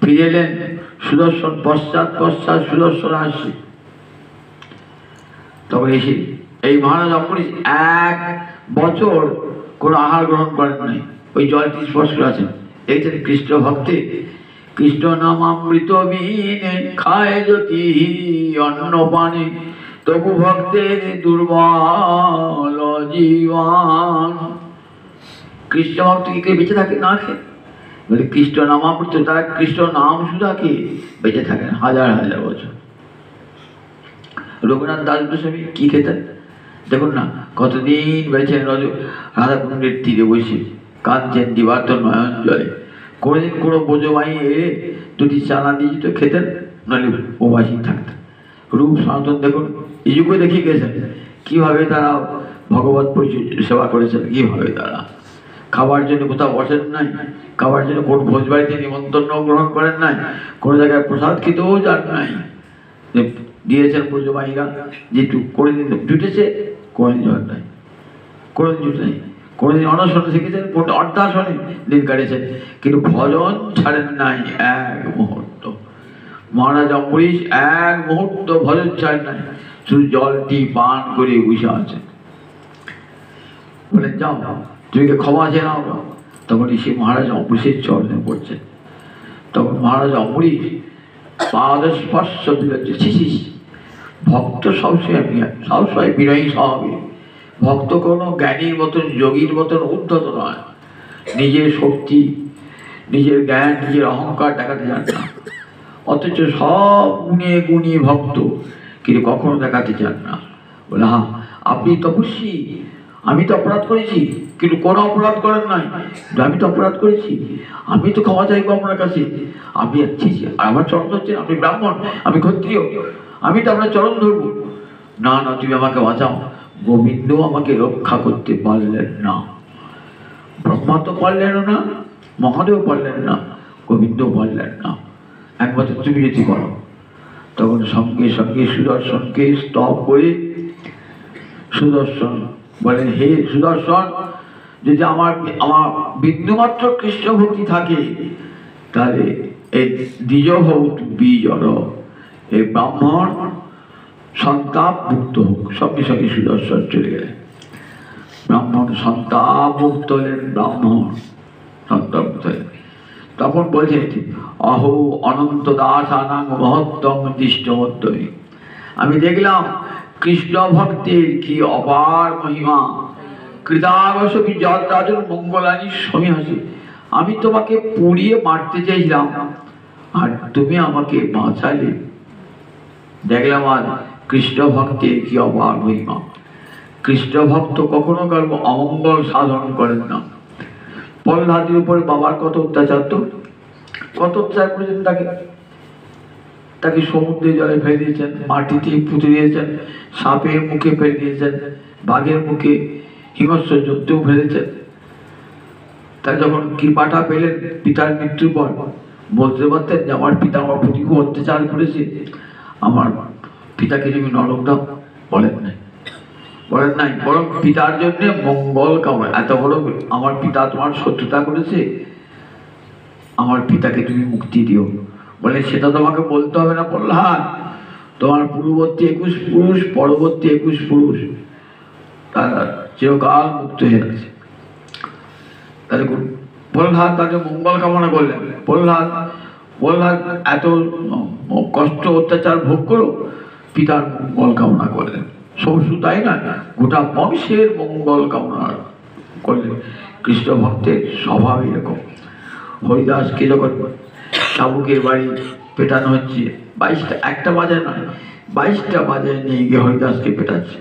ফিরে এলেন সুদর্শন। পশ্চাৎ সুদর্শন আসছে। তখন এসে এই মহারাজ অম্বরীশ 1 বছর কোনো আহার গ্রহণ করেন নাই, ওই জলটি স্পর্শ করেছেন। দেখছেন কৃষ্ণ ভক্তে কৃষ্ণ নামামৃত বিনে খায় জ্যোতি অন্ন পানে, তবু ভক্তের দুর্বল জীবন। কৃষ্ণ ভক্ত কি বেঁচে থাকে না খেয়ে? বলে কৃষ্ণ নামামৃত, তারা কৃষ্ণ নাম সুধা খেয়ে বেঁচে থাকেন হাজার হাজার বছর। রঘুনাথ দাস গোস্বামী কি খেতেন দেখুন না, কতদিন বেঁচেন রাধাকুণ্ডের তীরে বসে কাঁদছেন দিবাত নয়ন জলে। কোনোদিন কোনো বোঝবাই এলে 2টি চানা দিয়ে তো খেতেন, নাহলে উপবাসী থাকতেন। রূপ সনাতন দেখুন, এই যুগে দেখিয়ে গেছেন কীভাবে তারা ভগবত সেবা করেছেন, কীভাবে তারা খাবার জন্য কোথাও বসেন নাই, খাবার জন্য কোন ভোজ বাড়িতে নিমন্ত্রণ গ্রহণ করেন নাই, কোনো জায়গায় প্রসাদ খেতেও যান নাই। দিয়েছেন পুজোবাহীরা যেটু কোনোদিন জুটেছে, কোনোদিন জল নাই, কোনোদিন জুটে নেই, কোনোদিন অনশনে শিখেছেন, কোন অর্ধাসনে দিন কাটেছেন, কিন্তু ভজন ছাড়েন নাই 1 মুহূর্ত। মহারাজ অম্বরীশ 1 মুহূর্ত ভজন ছাড়েন নাই, শুধু জলটি পান করে বসে আছেন। বলে যাও তুমি ক্ষমা চেয়ে নাও। তখন সে মহারাজ অম্বরীশের চরণে পড়ছেন। তখন মহারাজ অম্বরীশ পাদ স্পর্শ দিলেন। ভক্ত সবসময় বিনয়ী স্বভাবের। ভক্ত কোনো জ্ঞানীর মতন যোগীর মতন উদ্ধত নয়। নিজের শক্তি, নিজের জ্ঞান, নিজের অহংকার দেখাতে চান না। অথচ সব গুণে গুণী ভক্ত, কিন্তু কখনো দেখাতে চান না। বলে হ্যাঁ আপনি তপস্বী, আমি তো অপরাধ করেছি, কিন্তু কোনো অপরাধ করেন নাই। আমি তো অপরাধ করেছি, আমি তো ক্ষমা চাইবো আপনার কাছে। আপনি আমার চরণ ধরছেন, আপনি ব্রাহ্মণ, আমি ক্ষত্রিয়, আমি তো আপনার চরণ ধরবো না। না তুমি আমাকে বাঁচাও। গোবিন্দ আমাকে রক্ষা করতে পারলেন না, ব্রহ্মা তো পারলেন না, মহাদেব পারলেন না, গোবিন্দ পারলেন না। একমাত্র তুমি যদি করো। তখন সঙ্গে সঙ্গে সুদর্শনকে স্তব করে সুদর্শন বলেন, হে সুদর্শন, যদি আমার বিন্দুমাত্র কৃষ্ণ ভক্তি থাকে, তাহলে এই দ্বিজভূত বীজর এই ব্রাহ্মণ সন্তাপ মুক্ত হোক। সঙ্গে সঙ্গে সুদর্শন চলে গেলেন। ব্রাহ্মণ সন্তাপ মুক্ত হলেন, ব্রাহ্মণ সন্তাপ মুক্ত হলেন। তখন বলছে অহো অনন্ত দাসানাং মহত্তম দৃষ্টমত্তমী। আমি দেখলাম কৃষ্ণ ভক্তের কি অপার মহিমা। কৃতাবশ বিজয় মঙ্গলানি সমী হাসি। আমি তোমাকে পুড়িয়ে মারতে চাইছিলাম, আর তুমি আমাকে বাঁচালে। দেখলাম আর কৃষ্ণ ভক্তের কি অপার মহিমা। কৃষ্ণ ভক্ত কখনো কারো অমঙ্গল সাধন করেন না। প্রহ্লাদের উপরে বাবার কত অত্যাচার, তো কত অত্যাচার করেছেন। তাকে সমুদ্রে জলে ফেলে দিয়েছেন, মাটিতে পুঁতে দিয়েছেন, সাপের মুখে ফেলে দিয়েছেন, বাঘের মুখে, হিংস্র জন্তুও ফেলেছেন। তাই যখন কৃপাটা পেলেন পিতার মৃত্যুর পর, বলতে পারতেন যে আমার পিতা আমার প্রতি খুব অত্যাচার করেছে, আমার পিতাকে তুমি নরক দাও, বলেন নাই। বলেন নাই, বরং পিতার জন্য মঙ্গল কামনা। এত বড় আমার পিতা তোমার শত্রুতা করেছে, আমার পিতাকে তুমি মুক্তি দিও। বলে সেটা তোমাকে বলতে হবে না প্রহ্লাদ, তোমার পূর্ববর্তী 21 পুরুষ, পরবর্তী 21 পুরুষ তারা চিরকাল মুক্ত হয়ে আছে। তাহলে প্রহ্লাদ তাকে মঙ্গল কামনা করলেন। প্রহ্লাদ এত কষ্ট অত্যাচার ভোগ করো, পিতার মঙ্গল কামনা করলেন। শুধু তাই না, গোটা বংশের মঙ্গল কামনা করলেন। কৃষ্ণ ভক্তের স্বভাব এরকম। হরিদাসকে যখন শাবুকের বাড়ি পেটানো হচ্ছে, 22টা, একটা বাজার নয় 22টা বাজারে নিয়ে গিয়ে হরিদাসকে পেটাচ্ছে।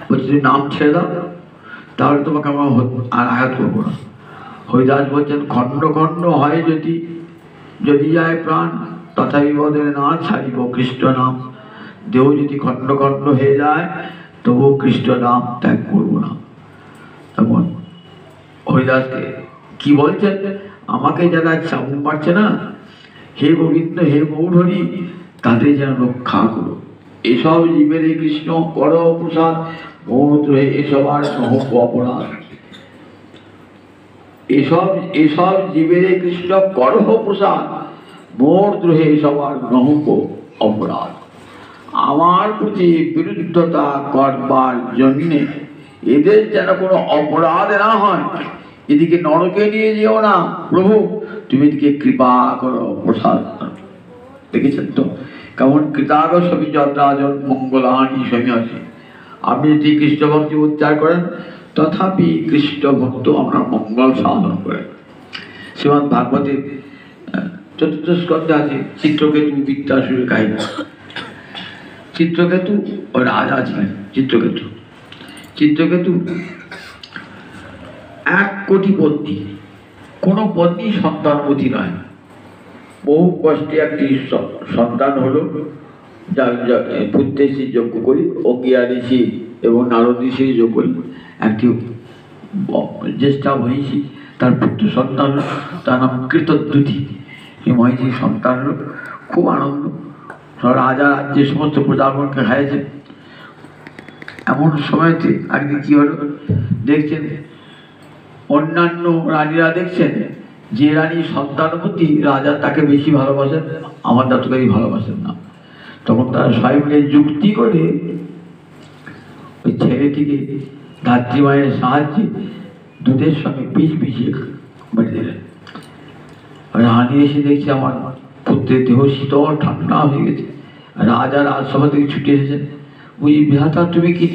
বলছে তুমি নাম ছেড়ে দাও, তাহলে তোমাকে আমরা আর আঘাত করবো না। হরিদাস বলছেন খণ্ড খণ্ড হয় যদি যায় প্রাণ, তথাপি বদলে না ছাড়িব কৃষ্ণ নাম। দেহ যদি খণ্ড খণ্ড হয়ে যায়, তবুও কৃষ্ণ নাম ত্যাগ করবো না। তখন হরিদাসকে কি বলছেন, আমাকে যারা চাবুক মারছে না, হে গোবিন্দ হে গৌরহরি, তাদের যেন রক্ষা করো। এসব জীবের কৃষ্ণ কর প্রসাদ, মৌদ্রোহে এসব আর নহব অপরাধ। এসব জীবের কৃষ্ণ করহ প্রসাদ, মোর দ্রোহে এসব আর নহব অপরাধ। আমার প্রতি বিরুদ্ধতা করবার জন্যে এদের যেন কোনো অপরাধ না হয়। এদিকে নরকে নিয়ে যেও না প্রভু, তুমি এদিকে কৃপা করো প্রসাদ। দেখেছেন তো কেমন কৃতাগ সবই যত্রাজন মঙ্গলানি স্বামী আছে। আপনি যদি কৃষ্ণ ভক্তি উচ্চার করেন, তথাপি কৃষ্ণ ভক্ত আমরা মঙ্গল সাধন করেন। শ্রীমদ্ ভাগবতের 4th স্কন্ধে আছে চিত্রকেতু বিদ্যাসুরের কাহিনী। চিত্রকেতু ও রাজা ছিলেন। চিত্রকেতু 1 কোটি পত্নী, কোনো পত্নী সন্তানবতী নয়। বহু কষ্টে একটি সন্তান হলো, পুত্রের যজ্ঞ করি, অজ্ঞা ঋষি এবং নারদ ঋষির যোগ করি। একটি জ্যেষ্ঠা মহিষী, তার পুত্র সন্তান, তার নাম কৃতদ্যুতি। এই মহিষীর সন্তান হলো, খুব আনন্দ। রাজা রাজ্যের সমস্ত প্রজাগণকে খাইয়েছেন। এমন সময়তে একদিন কি হলো, দেখছেন অন্যান্য রানীরা দেখছেন যে রানী সন্তানবতী, রাজা তাকে বেশি ভালোবাসেন, আমার জাতকারী ভালোবাসেন না। তখন তারা সবাই মিলে যুক্তি করে ওই ছেলেটিকে ধাত্রী মায়ের সাহায্যে দুধের সঙ্গে পিস পিছিয়ে বেড়ে দিলেন। রানী এসে দেখছে আমার পুত্রের দেহ শীতল ঠান্ডা হয়ে গেছে। রাজা রাজসভা থেকে ছুটে এসেছেন। বুঝি বিধাতা তুমি কি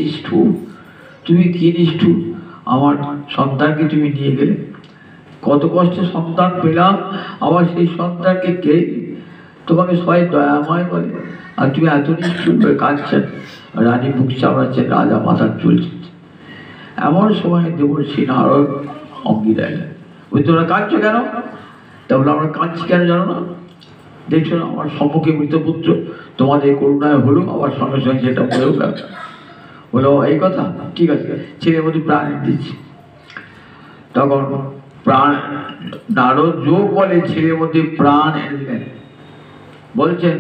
নিষ্ঠুর, আমার সন্তানকে তুমি নিয়ে গেলে। কত কষ্টে সন্তান পেলাম, আবার সেই সন্তানকে কে, তোমাকে সবাই দয়াময় বলে, আর তুমি এত নিষ্ঠুর হয়ে কাঁদছেন। রানী বুক চাপড়াচ্ছেন, রাজা মাথার চলছে। এমন সময় দেবর্ষি নারদ অঙ্গি দেয়, ওই তোমরা কাঁদছো কেন? তাহলে আমরা কাঁদছি কেন জানো না? দেখছো না আমার সম্মুখে মৃতপুত্র, তোমাদের করুণায় হলো, আবার সঙ্গে সঙ্গে সেটা বলেও গেল। বলো এই কথা, ঠিক আছে ছেলের মধ্যে প্রাণ দিচ্ছি। তখন প্রাণ নারদ যোগ বলে ছেলের মধ্যে প্রাণ এনে দিলেন। বলছেন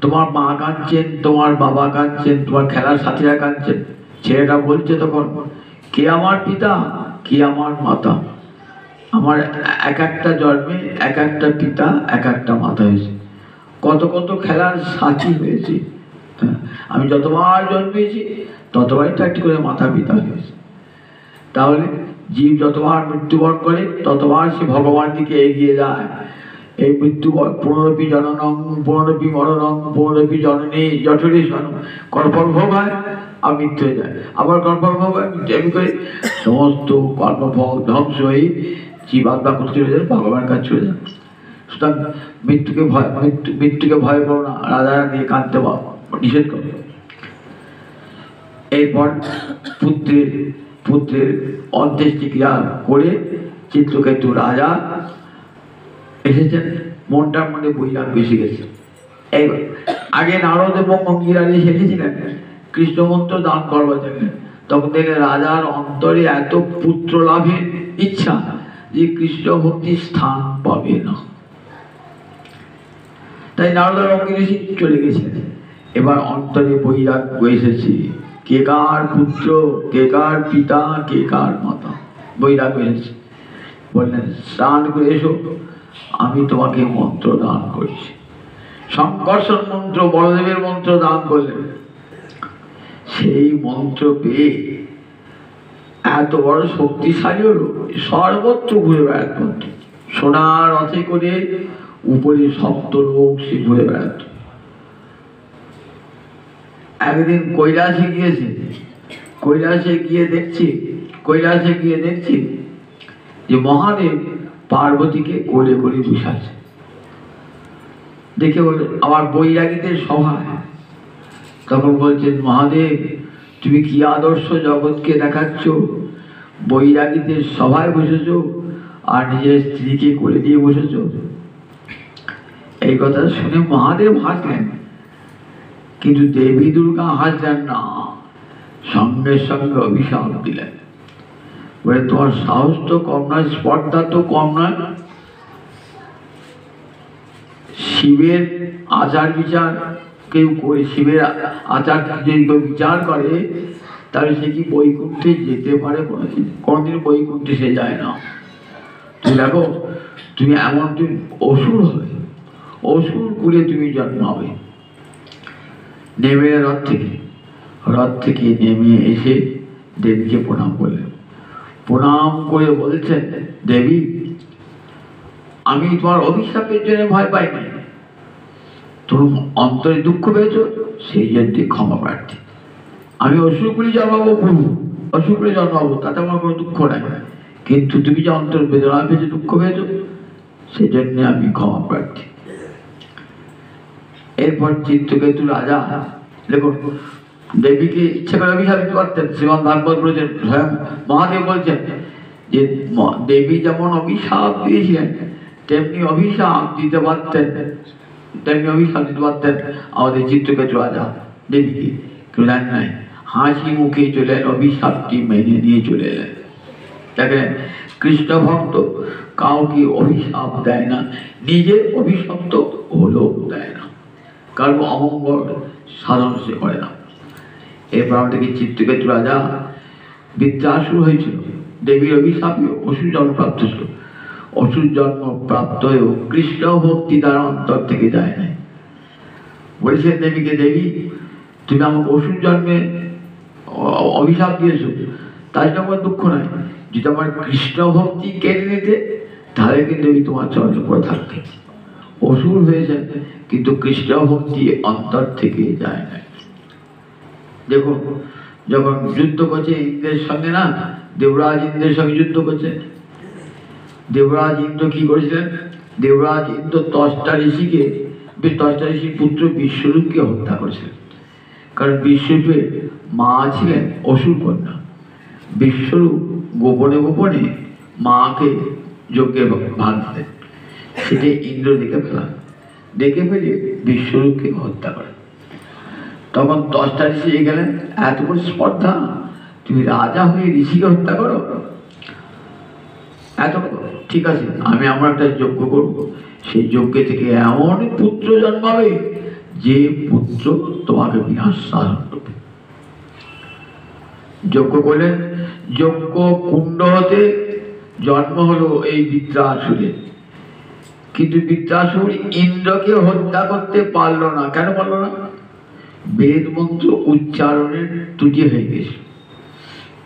তোমার মা কাঁদছেন, তোমার বাবা কাঁদছেন, তোমার খেলার সাথীরা কাঁদছেন। ছেলেটা বলছে তখন, কে আমার পিতা, কে আমার মাতা? আমার এক একটা জন্মে এক একটা পিতা, এক একটা মাতা হয়েছে, কত কত খেলার সাথী হয়েছে। আমি যতবার জন্মেছি ততবারই তো একটি করে মাতা পিতা হয়েছে। তাহলে জীব যতবার মৃত্যুবরণ করে ততবার সে ভগবান দিকে এগিয়ে যায়। এই মৃত্যুবরণ পুনরপি জননং পুনরপি মরণং পুনরপি জননী জঠরে কর্মভোগ হয় আর মৃত্যু হয়ে যায়, আবার কর্মভোগ হয় মৃত্যু। আমি করে সমস্ত কর্মভোগ ধ্বংস হয়ে জীবাত্মা করতে চলে যায়, ভগবানের কাছে চলে যায়। সুতরাং মৃত্যুকে ভয় করো না, রাজা নিয়ে কাঁদতে নিষেধ করো। এরপর পুত্রের অন্ত্যেষ্টিক্রিয়া করে চিত্রকেতু রাজা এসেছেন। মনটার মধ্যে বৈরাগ বেশি গেছে। এই আগে নারদ এবং অঙ্গিরা এসেছিলেন কৃষ্ণ মন্ত্র দান করবার জন্য। তখন থেকে রাজার অন্তরে এত পুত্র লাভের ইচ্ছা যে কৃষ্ণ ভক্তির স্থান পাবে না। তাই নারদ অঙ্গি ঋষি চলে গেছেন। এবার অন্তরে বৈরাগ্য এসেছে, কে কার পুত্র, কে কার পিতা, কে কার মাতা, বৈরাগ্য এসেছে। বললেন স্নান করে এসো, আমি তোমাকে মন্ত্র দান করছি। সংকর্ষণ মন্ত্র, বলদেবের মন্ত্র দান করলেন। সেই মন্ত্র পেয়ে এত বড় শক্তিশালী হলো, সর্বত্র ঘুরে বেড়াত মন্ত্র। সোনার রথে করে উপরে সপ্তলোক সে ঘুরে বেড়াত। একদিন কৈলাসে গিয়েছে, কৈলাসে গিয়ে দেখছি যে মহাদেব পার্বতীকে কোলে করে বসে আছে। দেখে বলে আবার বৈরাগীদের সভায়, তখন বলছেন মহাদেব তুমি কি আদর্শ জগৎকে দেখাচ্ছ, বৈরাগীদের সভায় বসেছ আর নিজের স্ত্রীকে কোলে দিয়ে বসেছ। এই কথা শুনে মহাদেব হাসলেন, কিন্তু দেবী দুর্গা হাসলেন না, সঙ্গে সঙ্গে অভিশাপ দিলেন। বলে তোমার সাহস তো কম নয়, স্পর্ধা তো কম নয়, শিবের আচার বিচার কেউ করে, শিবের আচার যদি কেউ বিচার করে তাহলে সে কি বৈকুণ্ঠে যেতে পারে? কোনদিন বৈকুণ্ঠে সে যায় না। তুমি দেখো, তুমি এমন তুমি অসুর হবে, অসুর কুলে তুমি জন্মাবে। নেমে রথ থেকে নেমে এসে দেবীকে প্রণাম করলেন। প্রণাম করে বলছেন দেবী আমি তোমার অভিশাপের জন্য ভয় পাই নাই, তুমি অন্তরে দুঃখ পেয়েছ সেই জন্য ক্ষমা প্রার্থী। আমি অসুরকুলি জন্মাবো, অসুরকুলি জন্মাবো, তাতে আমার কোনো দুঃখ নাই, কিন্তু তুমি যে অন্তর বেদনা পেয়েছো, দুঃখ পেয়েছ, সেই জন্য আমি ক্ষমা প্রার্থী। এরপর চিত্রকেতু রাজা দেখুন দেবীকে ইচ্ছে করে অভিশাপ দিতে পারতেন। শ্রীমদ ভাগবত বলেছেন, স্বয়ং মহাদেব বলছেন যে দেবী যেমন অভিশাপ দিয়েছিলেন তেমনি অভিশাপ দিতে পারতেন, আমাদের চিত্রকেতু রাজা দেবীকে। কেউ জান নাই, হাসি মুখে চলে এলেন, অভিশাপটি মেনে নিয়ে চলে এলেন। দেখেন কৃষ্ণ ভক্ত কাউকে অভিশাপ দেয় না, নিজে অভিশপ্ত হলেও দেয় না, কারণ অমঙ্গল সাধন সে করে না। এরপর আমাদেরকে চিত্রকেতু রাজা বৃত্রাসুর হয়েছিল, দেবীর অভিশাপে অসুর জন্ম প্রাপ্ত ছিল। অসুর জন্ম প্রাপ্ত হয়েও কৃষ্ণ ভক্তি তার অন্তর থেকে যায় নাই। বলেছেন দেবীকে, দেবী তুমি আমাকে অসুর জন্মে অভিশাপ দিয়েছো, তার জন্য আমার দুঃখ নাই, যদি আমার কৃষ্ণ ভক্তি কেড়ে নিতে তাহলে কিন্তু আমি তোমার চরণে পড়ে থাকতে। অসুর হয়েছে কিন্তু কৃষ্ণ ভক্তি অন্তর থেকে যায় না। দেখুন যখন যুদ্ধ করছে ইন্দ্রের সঙ্গে, না দেবরাজ ইন্দ্রের সঙ্গে যুদ্ধ করছে, দেবরাজ ইন্দ্র কি করেছিলেন, দেবরাজ ইন্দ্র দশটা ঋষির পুত্র বিশ্বরূপকে হত্যা করেছিলেন। কারণ বিশ্বরূপের মা ছিলেন অসুর কন্যা, বিশ্বরূপ গোপনে গোপনে মাকে যজ্ঞের ভাগ দিতেন, সেটা ইন্দ্র দেখে ফেলে বিশ্বরূপকে হত্যা করেন। তখন 10টা ঋষি গেলেন, এত বড় স্পর্ধা, তুমি রাজা হয়ে ঋষিকে হত্যা করো, এত ঠিক আছে, আমি আমার একটা যজ্ঞ করবো, সেই যজ্ঞ থেকে এমন পুত্র জন্মাবে যে পুত্র তোমাকে বিনাশ সাধন করবে। যজ্ঞ করলেন, যজ্ঞ কুণ্ড হতে জন্ম হলো এই বৃত্রাসুরের। কিন্তু বৃত্রাসুর ইন্দ্রকে হত্যা করতে পারলো না। কেন পারলো না? বেদ মন্ত্র উচ্চারণের ত্রুটি হয়ে গেছে।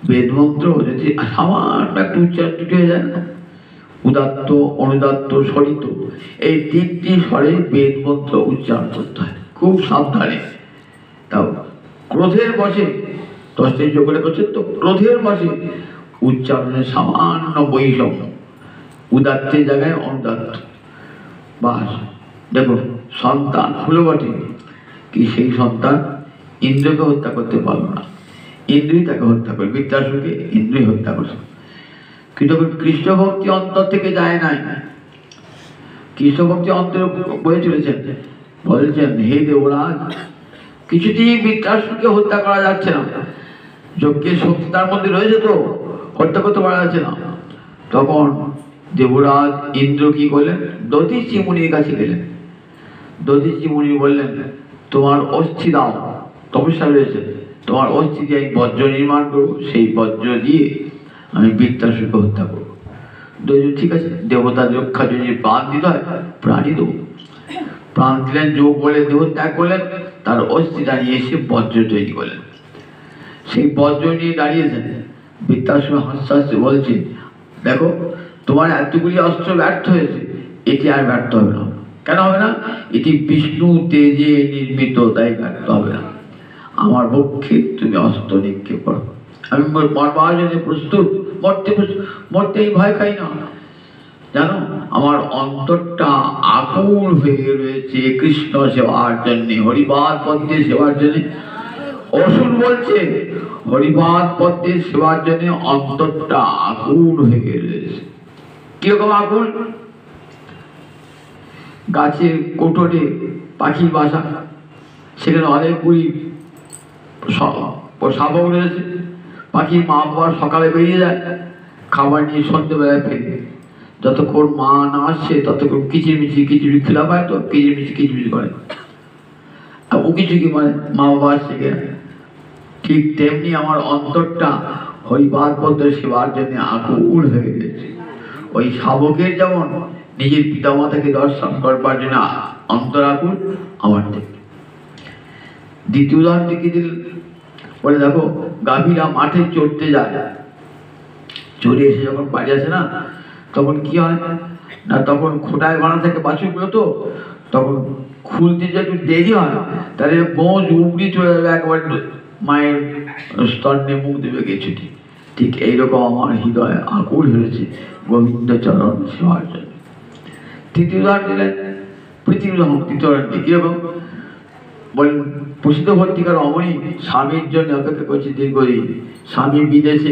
বেদ মন্ত্র যদি সামান্য একটা উচ্চারণ ত্রুটি হয়ে যায় না, উদাত্ত, অনুদাত্ত, স্বরিত, এই 3টি স্বরে বেদ মন্ত্র উচ্চারণ করতে হয় খুব সাবধানে। তাও ক্রোধের বশে 10টি যোগ করছে তো, ক্রোধের বশে উচ্চারণের সামান্য বৈষম্য, উদাত্তের জায়গায় অনুদাত্ত। বাস দেখুন সন্তান হলো বটে, কি সেই সন্তান ইন্দ্রকে হত্যা করতে পারলো না, ইন্দ্রই তাকে হত্যা করে, বৃত্রাসুরকে ইন্দ্রই হত্যা করছে। কিন্তু কৃষ্ণ ভক্তি অন্তর থেকে যায় নাই, কৃষ্ণ ভক্তি অন্তরে বয়ে চলেছেন। বলছেন হে দেবরাজ, কিছুতেই বৃত্রাসুরকে হত্যা করা যাচ্ছে না, যজ্ঞের শক্তি তার মধ্যে রয়েছে, তো হত্যা করতে পারা যাচ্ছে না। তখন দেবরাজ ইন্দ্র কি করলেন, দধিচি মুনির কাছে গেলেন। দধিচি মুনি বললেন, তোমার অস্থি দাও, তপস্যা রয়েছে, তোমার অস্থি দিয়ে আমি বজ্র নির্মাণ করবো, সেই বজ্র দিয়ে আমি বৃত্তাসুরকে হত্যা করবো। ঠিক আছে, দেবতার রক্ষা যদি প্রাণ দিতে হয় প্রাণই দেবো। প্রাণ দিলেন, যোগ বলে দেহ ত্যাগ করলেন, তার অস্থিটা নিয়ে এসে বজ্র তৈরি করলেন। সেই বজ্র নিয়ে দাঁড়িয়েছেন। বৃত্তাসুর হাসতে হাসতে বলছে, দেখো তোমার এতগুলি অস্ত্র ব্যর্থ হয়েছে, এটি আর ব্যর্থ হবে না। কেন হবে না? এটি বিষ্ণু তেজে নির্মিত, তাই ব্যর্থ হবে না। আমার পক্ষে তুমি অস্ত্র নিক্ষেপ করো, আমি মরবার জন্য প্রস্তুত, মরতেই ভয় খাই না। জানো, আমার অন্তরটা আকুল হয়ে রয়েছে কৃষ্ণ সেবার জন্য, হরিপাদ পদ্মের সেবার জন্য। অসুর বলছে হরিপাদ পদ্মের সেবার জন্য অন্তরটা আকুল হয়ে রয়েছে। কিরকম আকুল? গাছের কোটরে পাখির বাসা, সেখানে অনেকগুলি শাবক রয়েছে। পাখির মা বাবা সকালে বেরিয়ে যায়, খাবার নিয়ে সন্ধ্যেবেলায় ফেরে। যতক্ষণ মা না আসছে ততক্ষণ কিচিরমিচির খেলা পায়, তো কিচিরমিচির করে উকিচুকি, মানে মা বাবা আসছে কিনা। ঠিক তেমনি আমার অন্তরটা হরিপাদ পদ্ম সেবার জন্য আকুল হয়ে গেছে। ওই শাবকের যেমন নিজের পিতামাতাকে দর্শন করবার জন্য অন্তর আকুল, আমার থেকে। দ্বিতীয় উদাহরণ দেখিয়ে দিল, বলে দেখো গাভীরা মাঠে চড়তে যায়, চড়ে এসে যখন বাড়ি আসে না, তখন কি হয় না, তখন খোটায় বানা থাকে বাছুরগুলো, তো তখন খুলতে যে একটু দেরি হয়, তাহলে গোঁজ উপড়ি চলে যাবে একবার মায়ের স্তন্যে, মুখ দেবে কিছুটি। ঠিক এইরকম আমার হৃদয় আকুল হয়েছে গোবিন্দ চরণ সেবার জন্য। তৃতীয় উদাহরণ দিলেন পৃথিবীর ভক্তিচরণকে। কিরকম বলেন, প্রসিদ্ধ ভর্তিকার অমনি স্বামীর জন্য অপেক্ষা করছে দীর্ঘদিন। স্বামী বিদেশে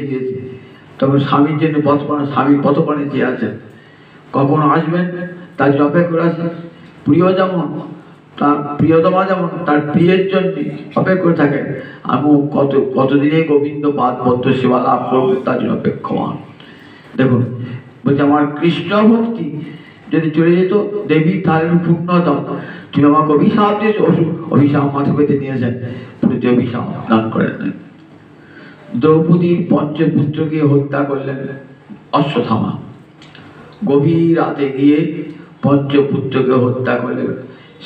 গিয়েছে, তখন স্বামীর জন্য স্বামীর পথপানে চেয়ে আছেন, কখন আসবেন তার জন্য অপেক্ষা করে আছেন। প্রিয় যেমন তার প্রিয়তমা যেমন তার প্রিয়ের জন্য অপেক্ষা করে থাকেন, আমি কতদিনে গোবিন্দ পাদ পদ্ম সেবা লাভ করবো তার জন্য অপেক্ষমান। দেখুন বলছে, আমার কৃষ্ণ ভক্তি যদি চলে যেত দেবী তাহলে পূর্ণ হতাম। তুমি আমাকে অভিশাপ দিয়েছো, অভিশাপ মাথা পেতে নিয়েছেন, প্রতি অভিশাপ দান করেন। দ্রৌপদীর পঞ্চপুত্রকে হত্যা করলেন অশ্বত্থামা। গভীর রাতে গিয়ে পঞ্চপুত্রকে হত্যা করলেন।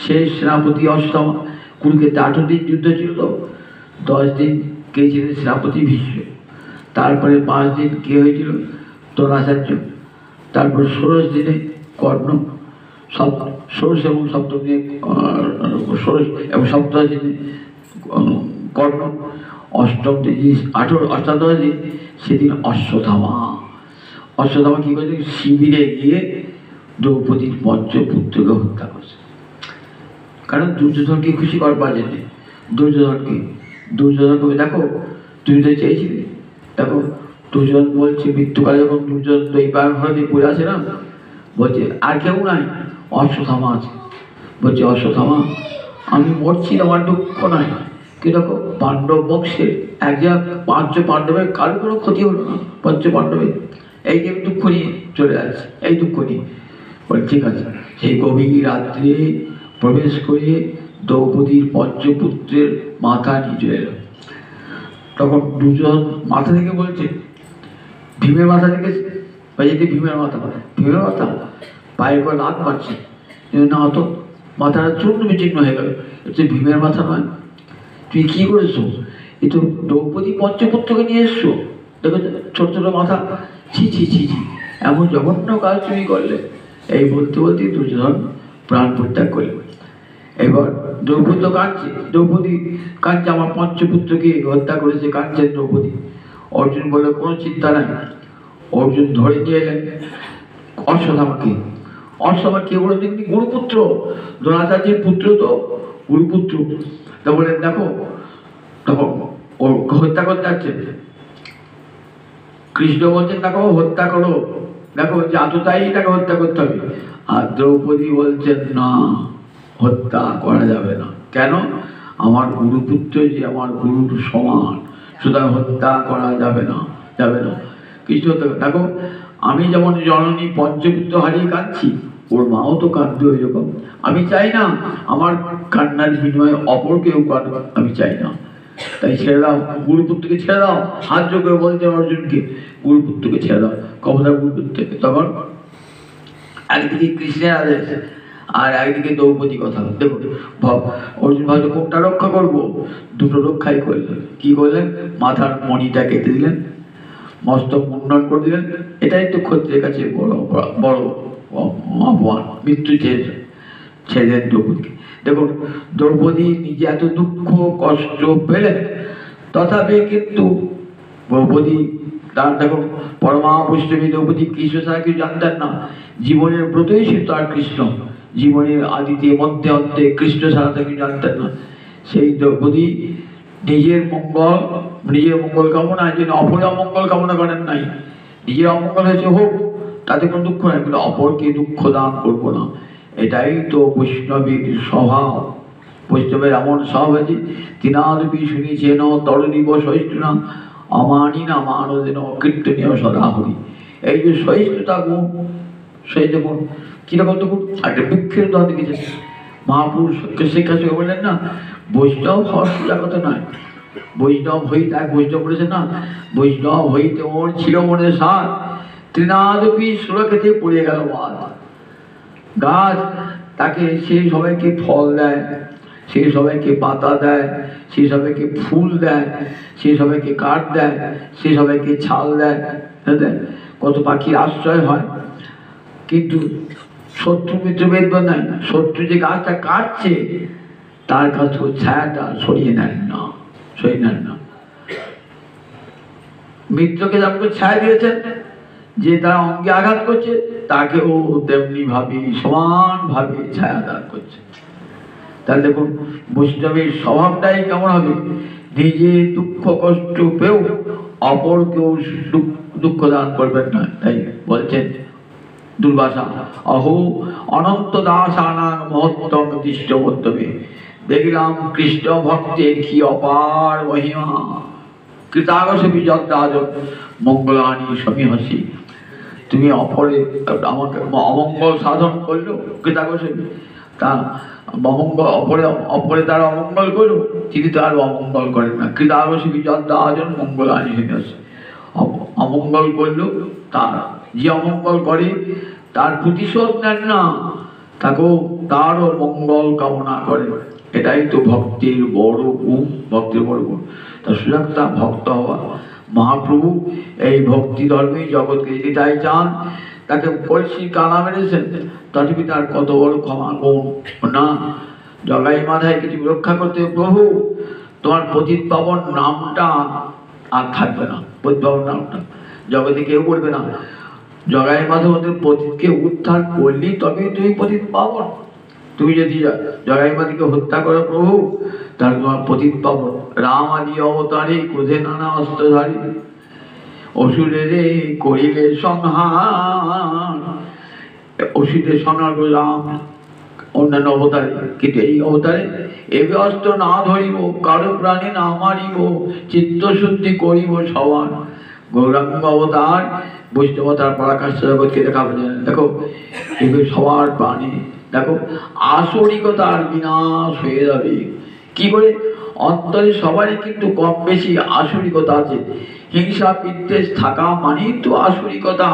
শেষ সেনাপতি অশ্বত্থামা। কুরুক্ষেত্রে 8 দিন যুদ্ধ ছিল, তো 10 দিন কে ছিলেন? সেনাপতি ভীষ্ম। তারপরে 5 দিন কে হয়েছিল? দ্রোণাচার্য। তারপর 16 দিনে কর্ণ, ষোড়শ এবং সপ্তম দিনে ষোড়শ এবং সপ্তম দিনে কর্ণ, অষ্টম দিন অষ্টাদশ দিন সেদিন অশ্বত্থামা কি করেছে? শিবিরে গিয়ে দ্রৌপদীর পঞ্চপুত্রকে হত্যা করছে। কারণ দুর্যোধনকে খুশি করবার জন্য। দুর্যোধনকে দেখো, তুমি তো চেয়েছিলে, দেখো দুর্যোধন বলছে মৃত্যুকালে যখন দুর্যোধন দৈপায়ন হয়ে পড়ে আছে না, বলছে আর কেউ নাই, অশ্বত্থামা আছে। বলছে অশ্বত্থামা আমি মরছি, আমার দুঃখ নাই। কি দেখো পাণ্ডব বংশের একজন 5 পাণ্ডবের কারো কোনো ক্ষতি হলো না, 5 পাণ্ডবের, এই যে দুঃখ নিয়ে চলে যাচ্ছে, এই দুঃখ নিয়ে। বলে ঠিক আছে। সেই গভীর রাত্রে প্রবেশ করে দ্রৌপদীর পঞ্চপুত্রের মাথা নিয়ে চলে এলো। তখন দুজন মাথা থেকে বলছে, ভীমের মাথা দেখেছে? যেটি ভীমের মাথা, পায়ে করে লাত মারছে, না তো মাথাটা চূর্ণ বিচূর্ণ হয়ে গেল। এটা ভীমের মাথা নয়, তুমি কি করেছো? এ তো দ্রৌপদী পঞ্চপুত্রকে নিয়ে এসছো, দেখো ছোট ছোট মাথা, ছি, এমন জঘন্য কাজ তুমি করলে। এই বলতে দুর্যোধন প্রাণ পরিত্যাগ করলে। এবার দ্রৌপদী কাঁদছে, আমার পঞ্চপুত্রকে হত্যা করেছে, কাঁদছেন দ্রৌপদী। অর্জুন বলল কোনো চিন্তা নাই। অর্জুন ধরে নিয়ে এলেন অশ্বত্থামাকে। কে বলে দেখবি? গুরুপুত্র, দ্রোণাচার্যের পুত্র, তো গুরুপুত্র। তা বলেন দেখো, তখন হত্যা করতে যাচ্ছে। কৃষ্ণ বলছেন দেখো হত্যা করো, দেখো জাততাই তাকে হত্যা করতে হবে। আর দ্রৌপদী বলছেন না, হত্যা করা যাবে না। কেন? আমার গুরুপুত্র যে আমার গুরুর সমান, সুতরাং হত্যা করা যাবে না। কৃষ্ণ দেখো, আমি যেমন জননী পঞ্চপুত্র হারিয়ে কাঁদছি, ওর মাও তো কাঁদবে ওই রকম। আমি চাই না আমার কান্নার বিনিময়ে অপর কেউ কাঁদবে, আমি চাই না। তাই ছেড়ে দাও, গুরুপুত্রকে ছেড়ে দাও। হাত জোর করে বলছে অর্জুনকে, গুরুপুত্রকে ছেড়ে দাও। কমলা গুরুপুত্রকে। তখন একদিকে কৃষ্ণের আদেশ আর একদিকে দ্রৌপদী কথা। দেখুন অর্জুন ভাবছে কোনটা রক্ষা করবো, দুটো রক্ষাই করলেন। কি করলেন? মাথার মণিটা কেটে দিলেন, মস্তক মুন্ডন করে দিলেন। এটাই তো ক্ষত্রিয়ের কাছে বড় বড় অপমান। মৃত্যু ছেড়ে দ্রৌপদীকে। দেখুন দ্রৌপদী নিজে এত দুঃখ কষ্ট পেলেন, তথাপি কিন্তু দ্রৌপদী তার দেখুন পরমা বৈষ্ণবী দ্রৌপদী কৃষ্ণ ছাড়া কিছু জানতেন না। জীবনের ব্রতই সে তার কৃষ্ণ, জীবনের আদিতে মধ্যে অন্তে কৃষ্ণ ছাড়া তাকে জানতেন না। সেই দ্রৌপদী নিজের মঙ্গল কামনার জন্য অপরের অমঙ্গল কামনা করেন নাই। নিজের অমঙ্গল হয়েছে হোক, তাতে কোনো দুঃখ নাই, কিন্তু অপরকে দুঃখ দান করবো না। এটাই তো বৈষ্ণবীর স্বভাব। বৈষ্ণবের এমন স্বভাব হয়েছে, তিনাদপি শুনিছেন তরণীব সহিষ্ণুনা অমানি না মানদেন কীর্তনীয় সদা হরি। এই যে সহিষ্ণুতা গুণ, সেই দেখুন কিরকম দেখুন একটা বৃক্ষের উদাহরণ দেখেছেন। মহাপুরুষকে শিক্ষা শিক্ষা বললেন না, বৈষ্ণব হওয়ার সোজা কথা নয়। বৈষ্ণব হইতে বৈষ্ণব বলেছে না, বৈষ্ণব হইতে ওর ছিল মনে সার, তৃণাদপি সুরক্ষেতে পড়ে গেল বাদ। গাছ তাকে সেই সবাইকে ফল দেয়, সেই সবাইকে পাতা দেয়, সেই সবাইকে ফুল দেয়, সেই সবাইকে কাঠ দেয়, সেই সবাইকে ছাল দেয়, কত পাখির আশ্রয় হয়। কিন্তু শত্রু মিত্র ভেদভাব নাই। শত্রু যে গাছটা কাটছে তার কাছে ছায়াটা সরিয়ে নেন না, সরিয়ে নেন না। মিত্রকে যেমন ছায়া দিয়েছেন, যে তার অঙ্গে আঘাত করছে তাকেও তেমনি ভাবে সমান ভাবে ছায়া দান করছে। তাহলে দেখুন বৈষ্ণবের স্বভাবটাই কেমন হবে, নিজে দুঃখ কষ্ট পেও অপরকেও দুঃখ দান করবেন না। তাই বলছেন দুর্বাসা, অহো অনন্ত দাসানাং মহত্তম দৃষ্টমোত্তমে, দেখলাম কৃষ্ণ ভক্তের কি অপার মহিমা, কৃতাগসে যদ্রাজ মঙ্গলানি সমীহসি। তুমি অপরে আমাকে অমঙ্গল সাধন করলো, কৃতাগসে তা অমঙ্গল অপরে তার অমঙ্গল করলো, তিনি তার অমঙ্গল করেন না। কৃতাগসে যদ্রাজ মঙ্গলানি সমীহসি। অমঙ্গল করলো তার, যে অমঙ্গল করে তার প্রতিশোধ নেন না, তাকেও তারও মঙ্গল কামনা করে। এটাই তো ভক্তির বড় গুণ, ভক্তির বড় গুণ। তা সুজাতা ভক্ত হওয়া। মহাপ্রভু এই ভক্তি ধর্মেই জগৎকে যদি তাই চান, তাকে কলসি কালা মেরেছেন, তথাপি তার কত বড় ক্ষমা গুণ না। জগাই মাথায় কিছু রক্ষা করতে, প্রভু তোমার পতিত পাবন নামটা আর থাকবে না, পতিত পাবন নামটা জগতে কেউ বলবে না। জগাই মাধব পতিতকে উদ্ধার করলি তবেই তুমি পতিত পাবন। তুমি যদি জগাই মাদিকে হত্যা করো প্রভু, তাহলে তোমার পতিত পাবন। রাম আদি অবতারে ক্রোধে নানা অস্ত্রধারী, অসুরেরে করিলে সংহার। অসুরের সংহার করে রাম অন্যান্য অবতারে, কিন্তু এই অবতারে এবে অস্ত্র না ধরিব, কারো প্রাণে না মারিব, চিত্তশুদ্ধি করিব সবার। গৌরাঙ্গ অবতার বৈষ্ণবতার পরাকাষ্ঠ জগৎকে দেখাবে। দেখো এবার সবার প্রাণে, দেখো আসরিকতার বিনাশ হয়ে যাবে। কি করে? অন্তরে সবারই কিন্তু কম বেশি আসরিকতা আছে। হিংসা বিদ্বেষ থাকা মানেই তো আসরিকতা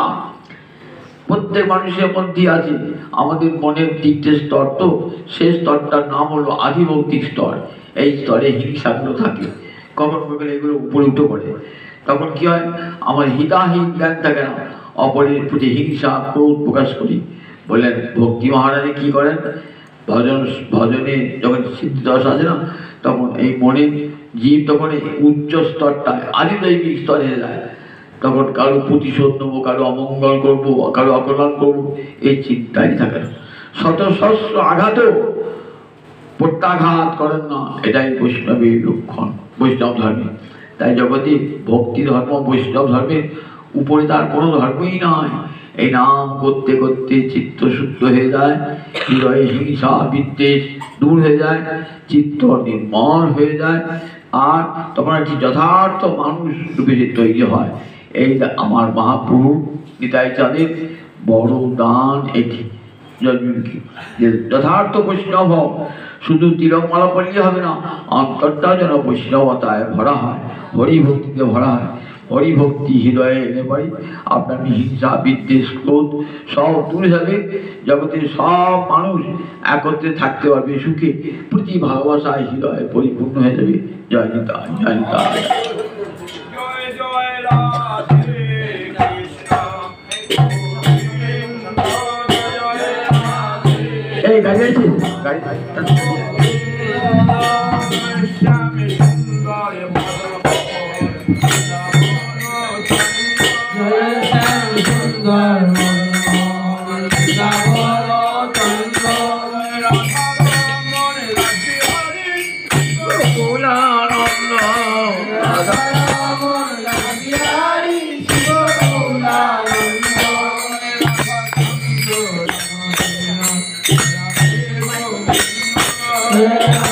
প্রত্যেক মানুষের মধ্যে আছে। আমাদের মনের তিনটে স্তর, তো সেই স্তরটার নাম হলো আধিভৌতিক স্তর। এই স্তরে হিংসাগুলো থাকে, কখন কখন এগুলো উপরে উঠে পড়ে। তখন কি হয়, আমার হিতাহিত জ্ঞান থাকে না, অপরের প্রতি হিংসা ক্রোধ প্রকাশ করি। বললেন ভক্তি মহারাজে কি করেন, ভজনে যখন সিদ্ধিদশ আছে না, তখন এই মনে জীব তখন এই উচ্চ স্তরটায় আদিদৈবিক স্তরে যায়। তখন কারো প্রতিশোধ নেবো, কারো অমঙ্গল করবো, কারো অকল্যাণ করবো, এই চিন্তাই থাকে না। শত সহস্র আঘাতেও প্রত্যাঘাত করেন না, এটাই বৈষ্ণবের লক্ষণ, বৈষ্ণব ধর্মে। তাই জগতে ভক্তি ধর্ম বৈষ্ণব ধর্মের উপরে তার কোনো ধর্মই নয়। এই নাম করতে করতে চিত্ত শুদ্ধ হয়ে যায়, হৃদয়ে হিংসা বিদ্বেষ দূর হয়ে যায়, চিত্ত নির্মল হয়ে যায়, আর তখন একটি যথার্থ মানুষ রূপে তৈরি হয়। এই আমার মহাপ্রভু নিতাই চাঁদের বড় দান এটি। জয়গুরুকে যথার্থ বৈষ্ণব হও। শুধু তিলকমালা পড়লে হবে না, অন্তরটা যেন বৈষ্ণবতায় ভরা হয়, হরিভক্তিতে ভরা হয়। হরিভক্তি হৃদয়ে এলে পরে আপনার হিংসা বিদ্বেষ ক্রোধ সব দূরে যাবে। জগতের সব মানুষ একত্রে থাকতে পারবে সুখে, প্রতি ভালোবাসায় হৃদয়ে পরিপূর্ণ হয়ে যাবে। জয় গীতা, জয় গীতা। এই গাড়ি আছে, গাড়ি Yeah.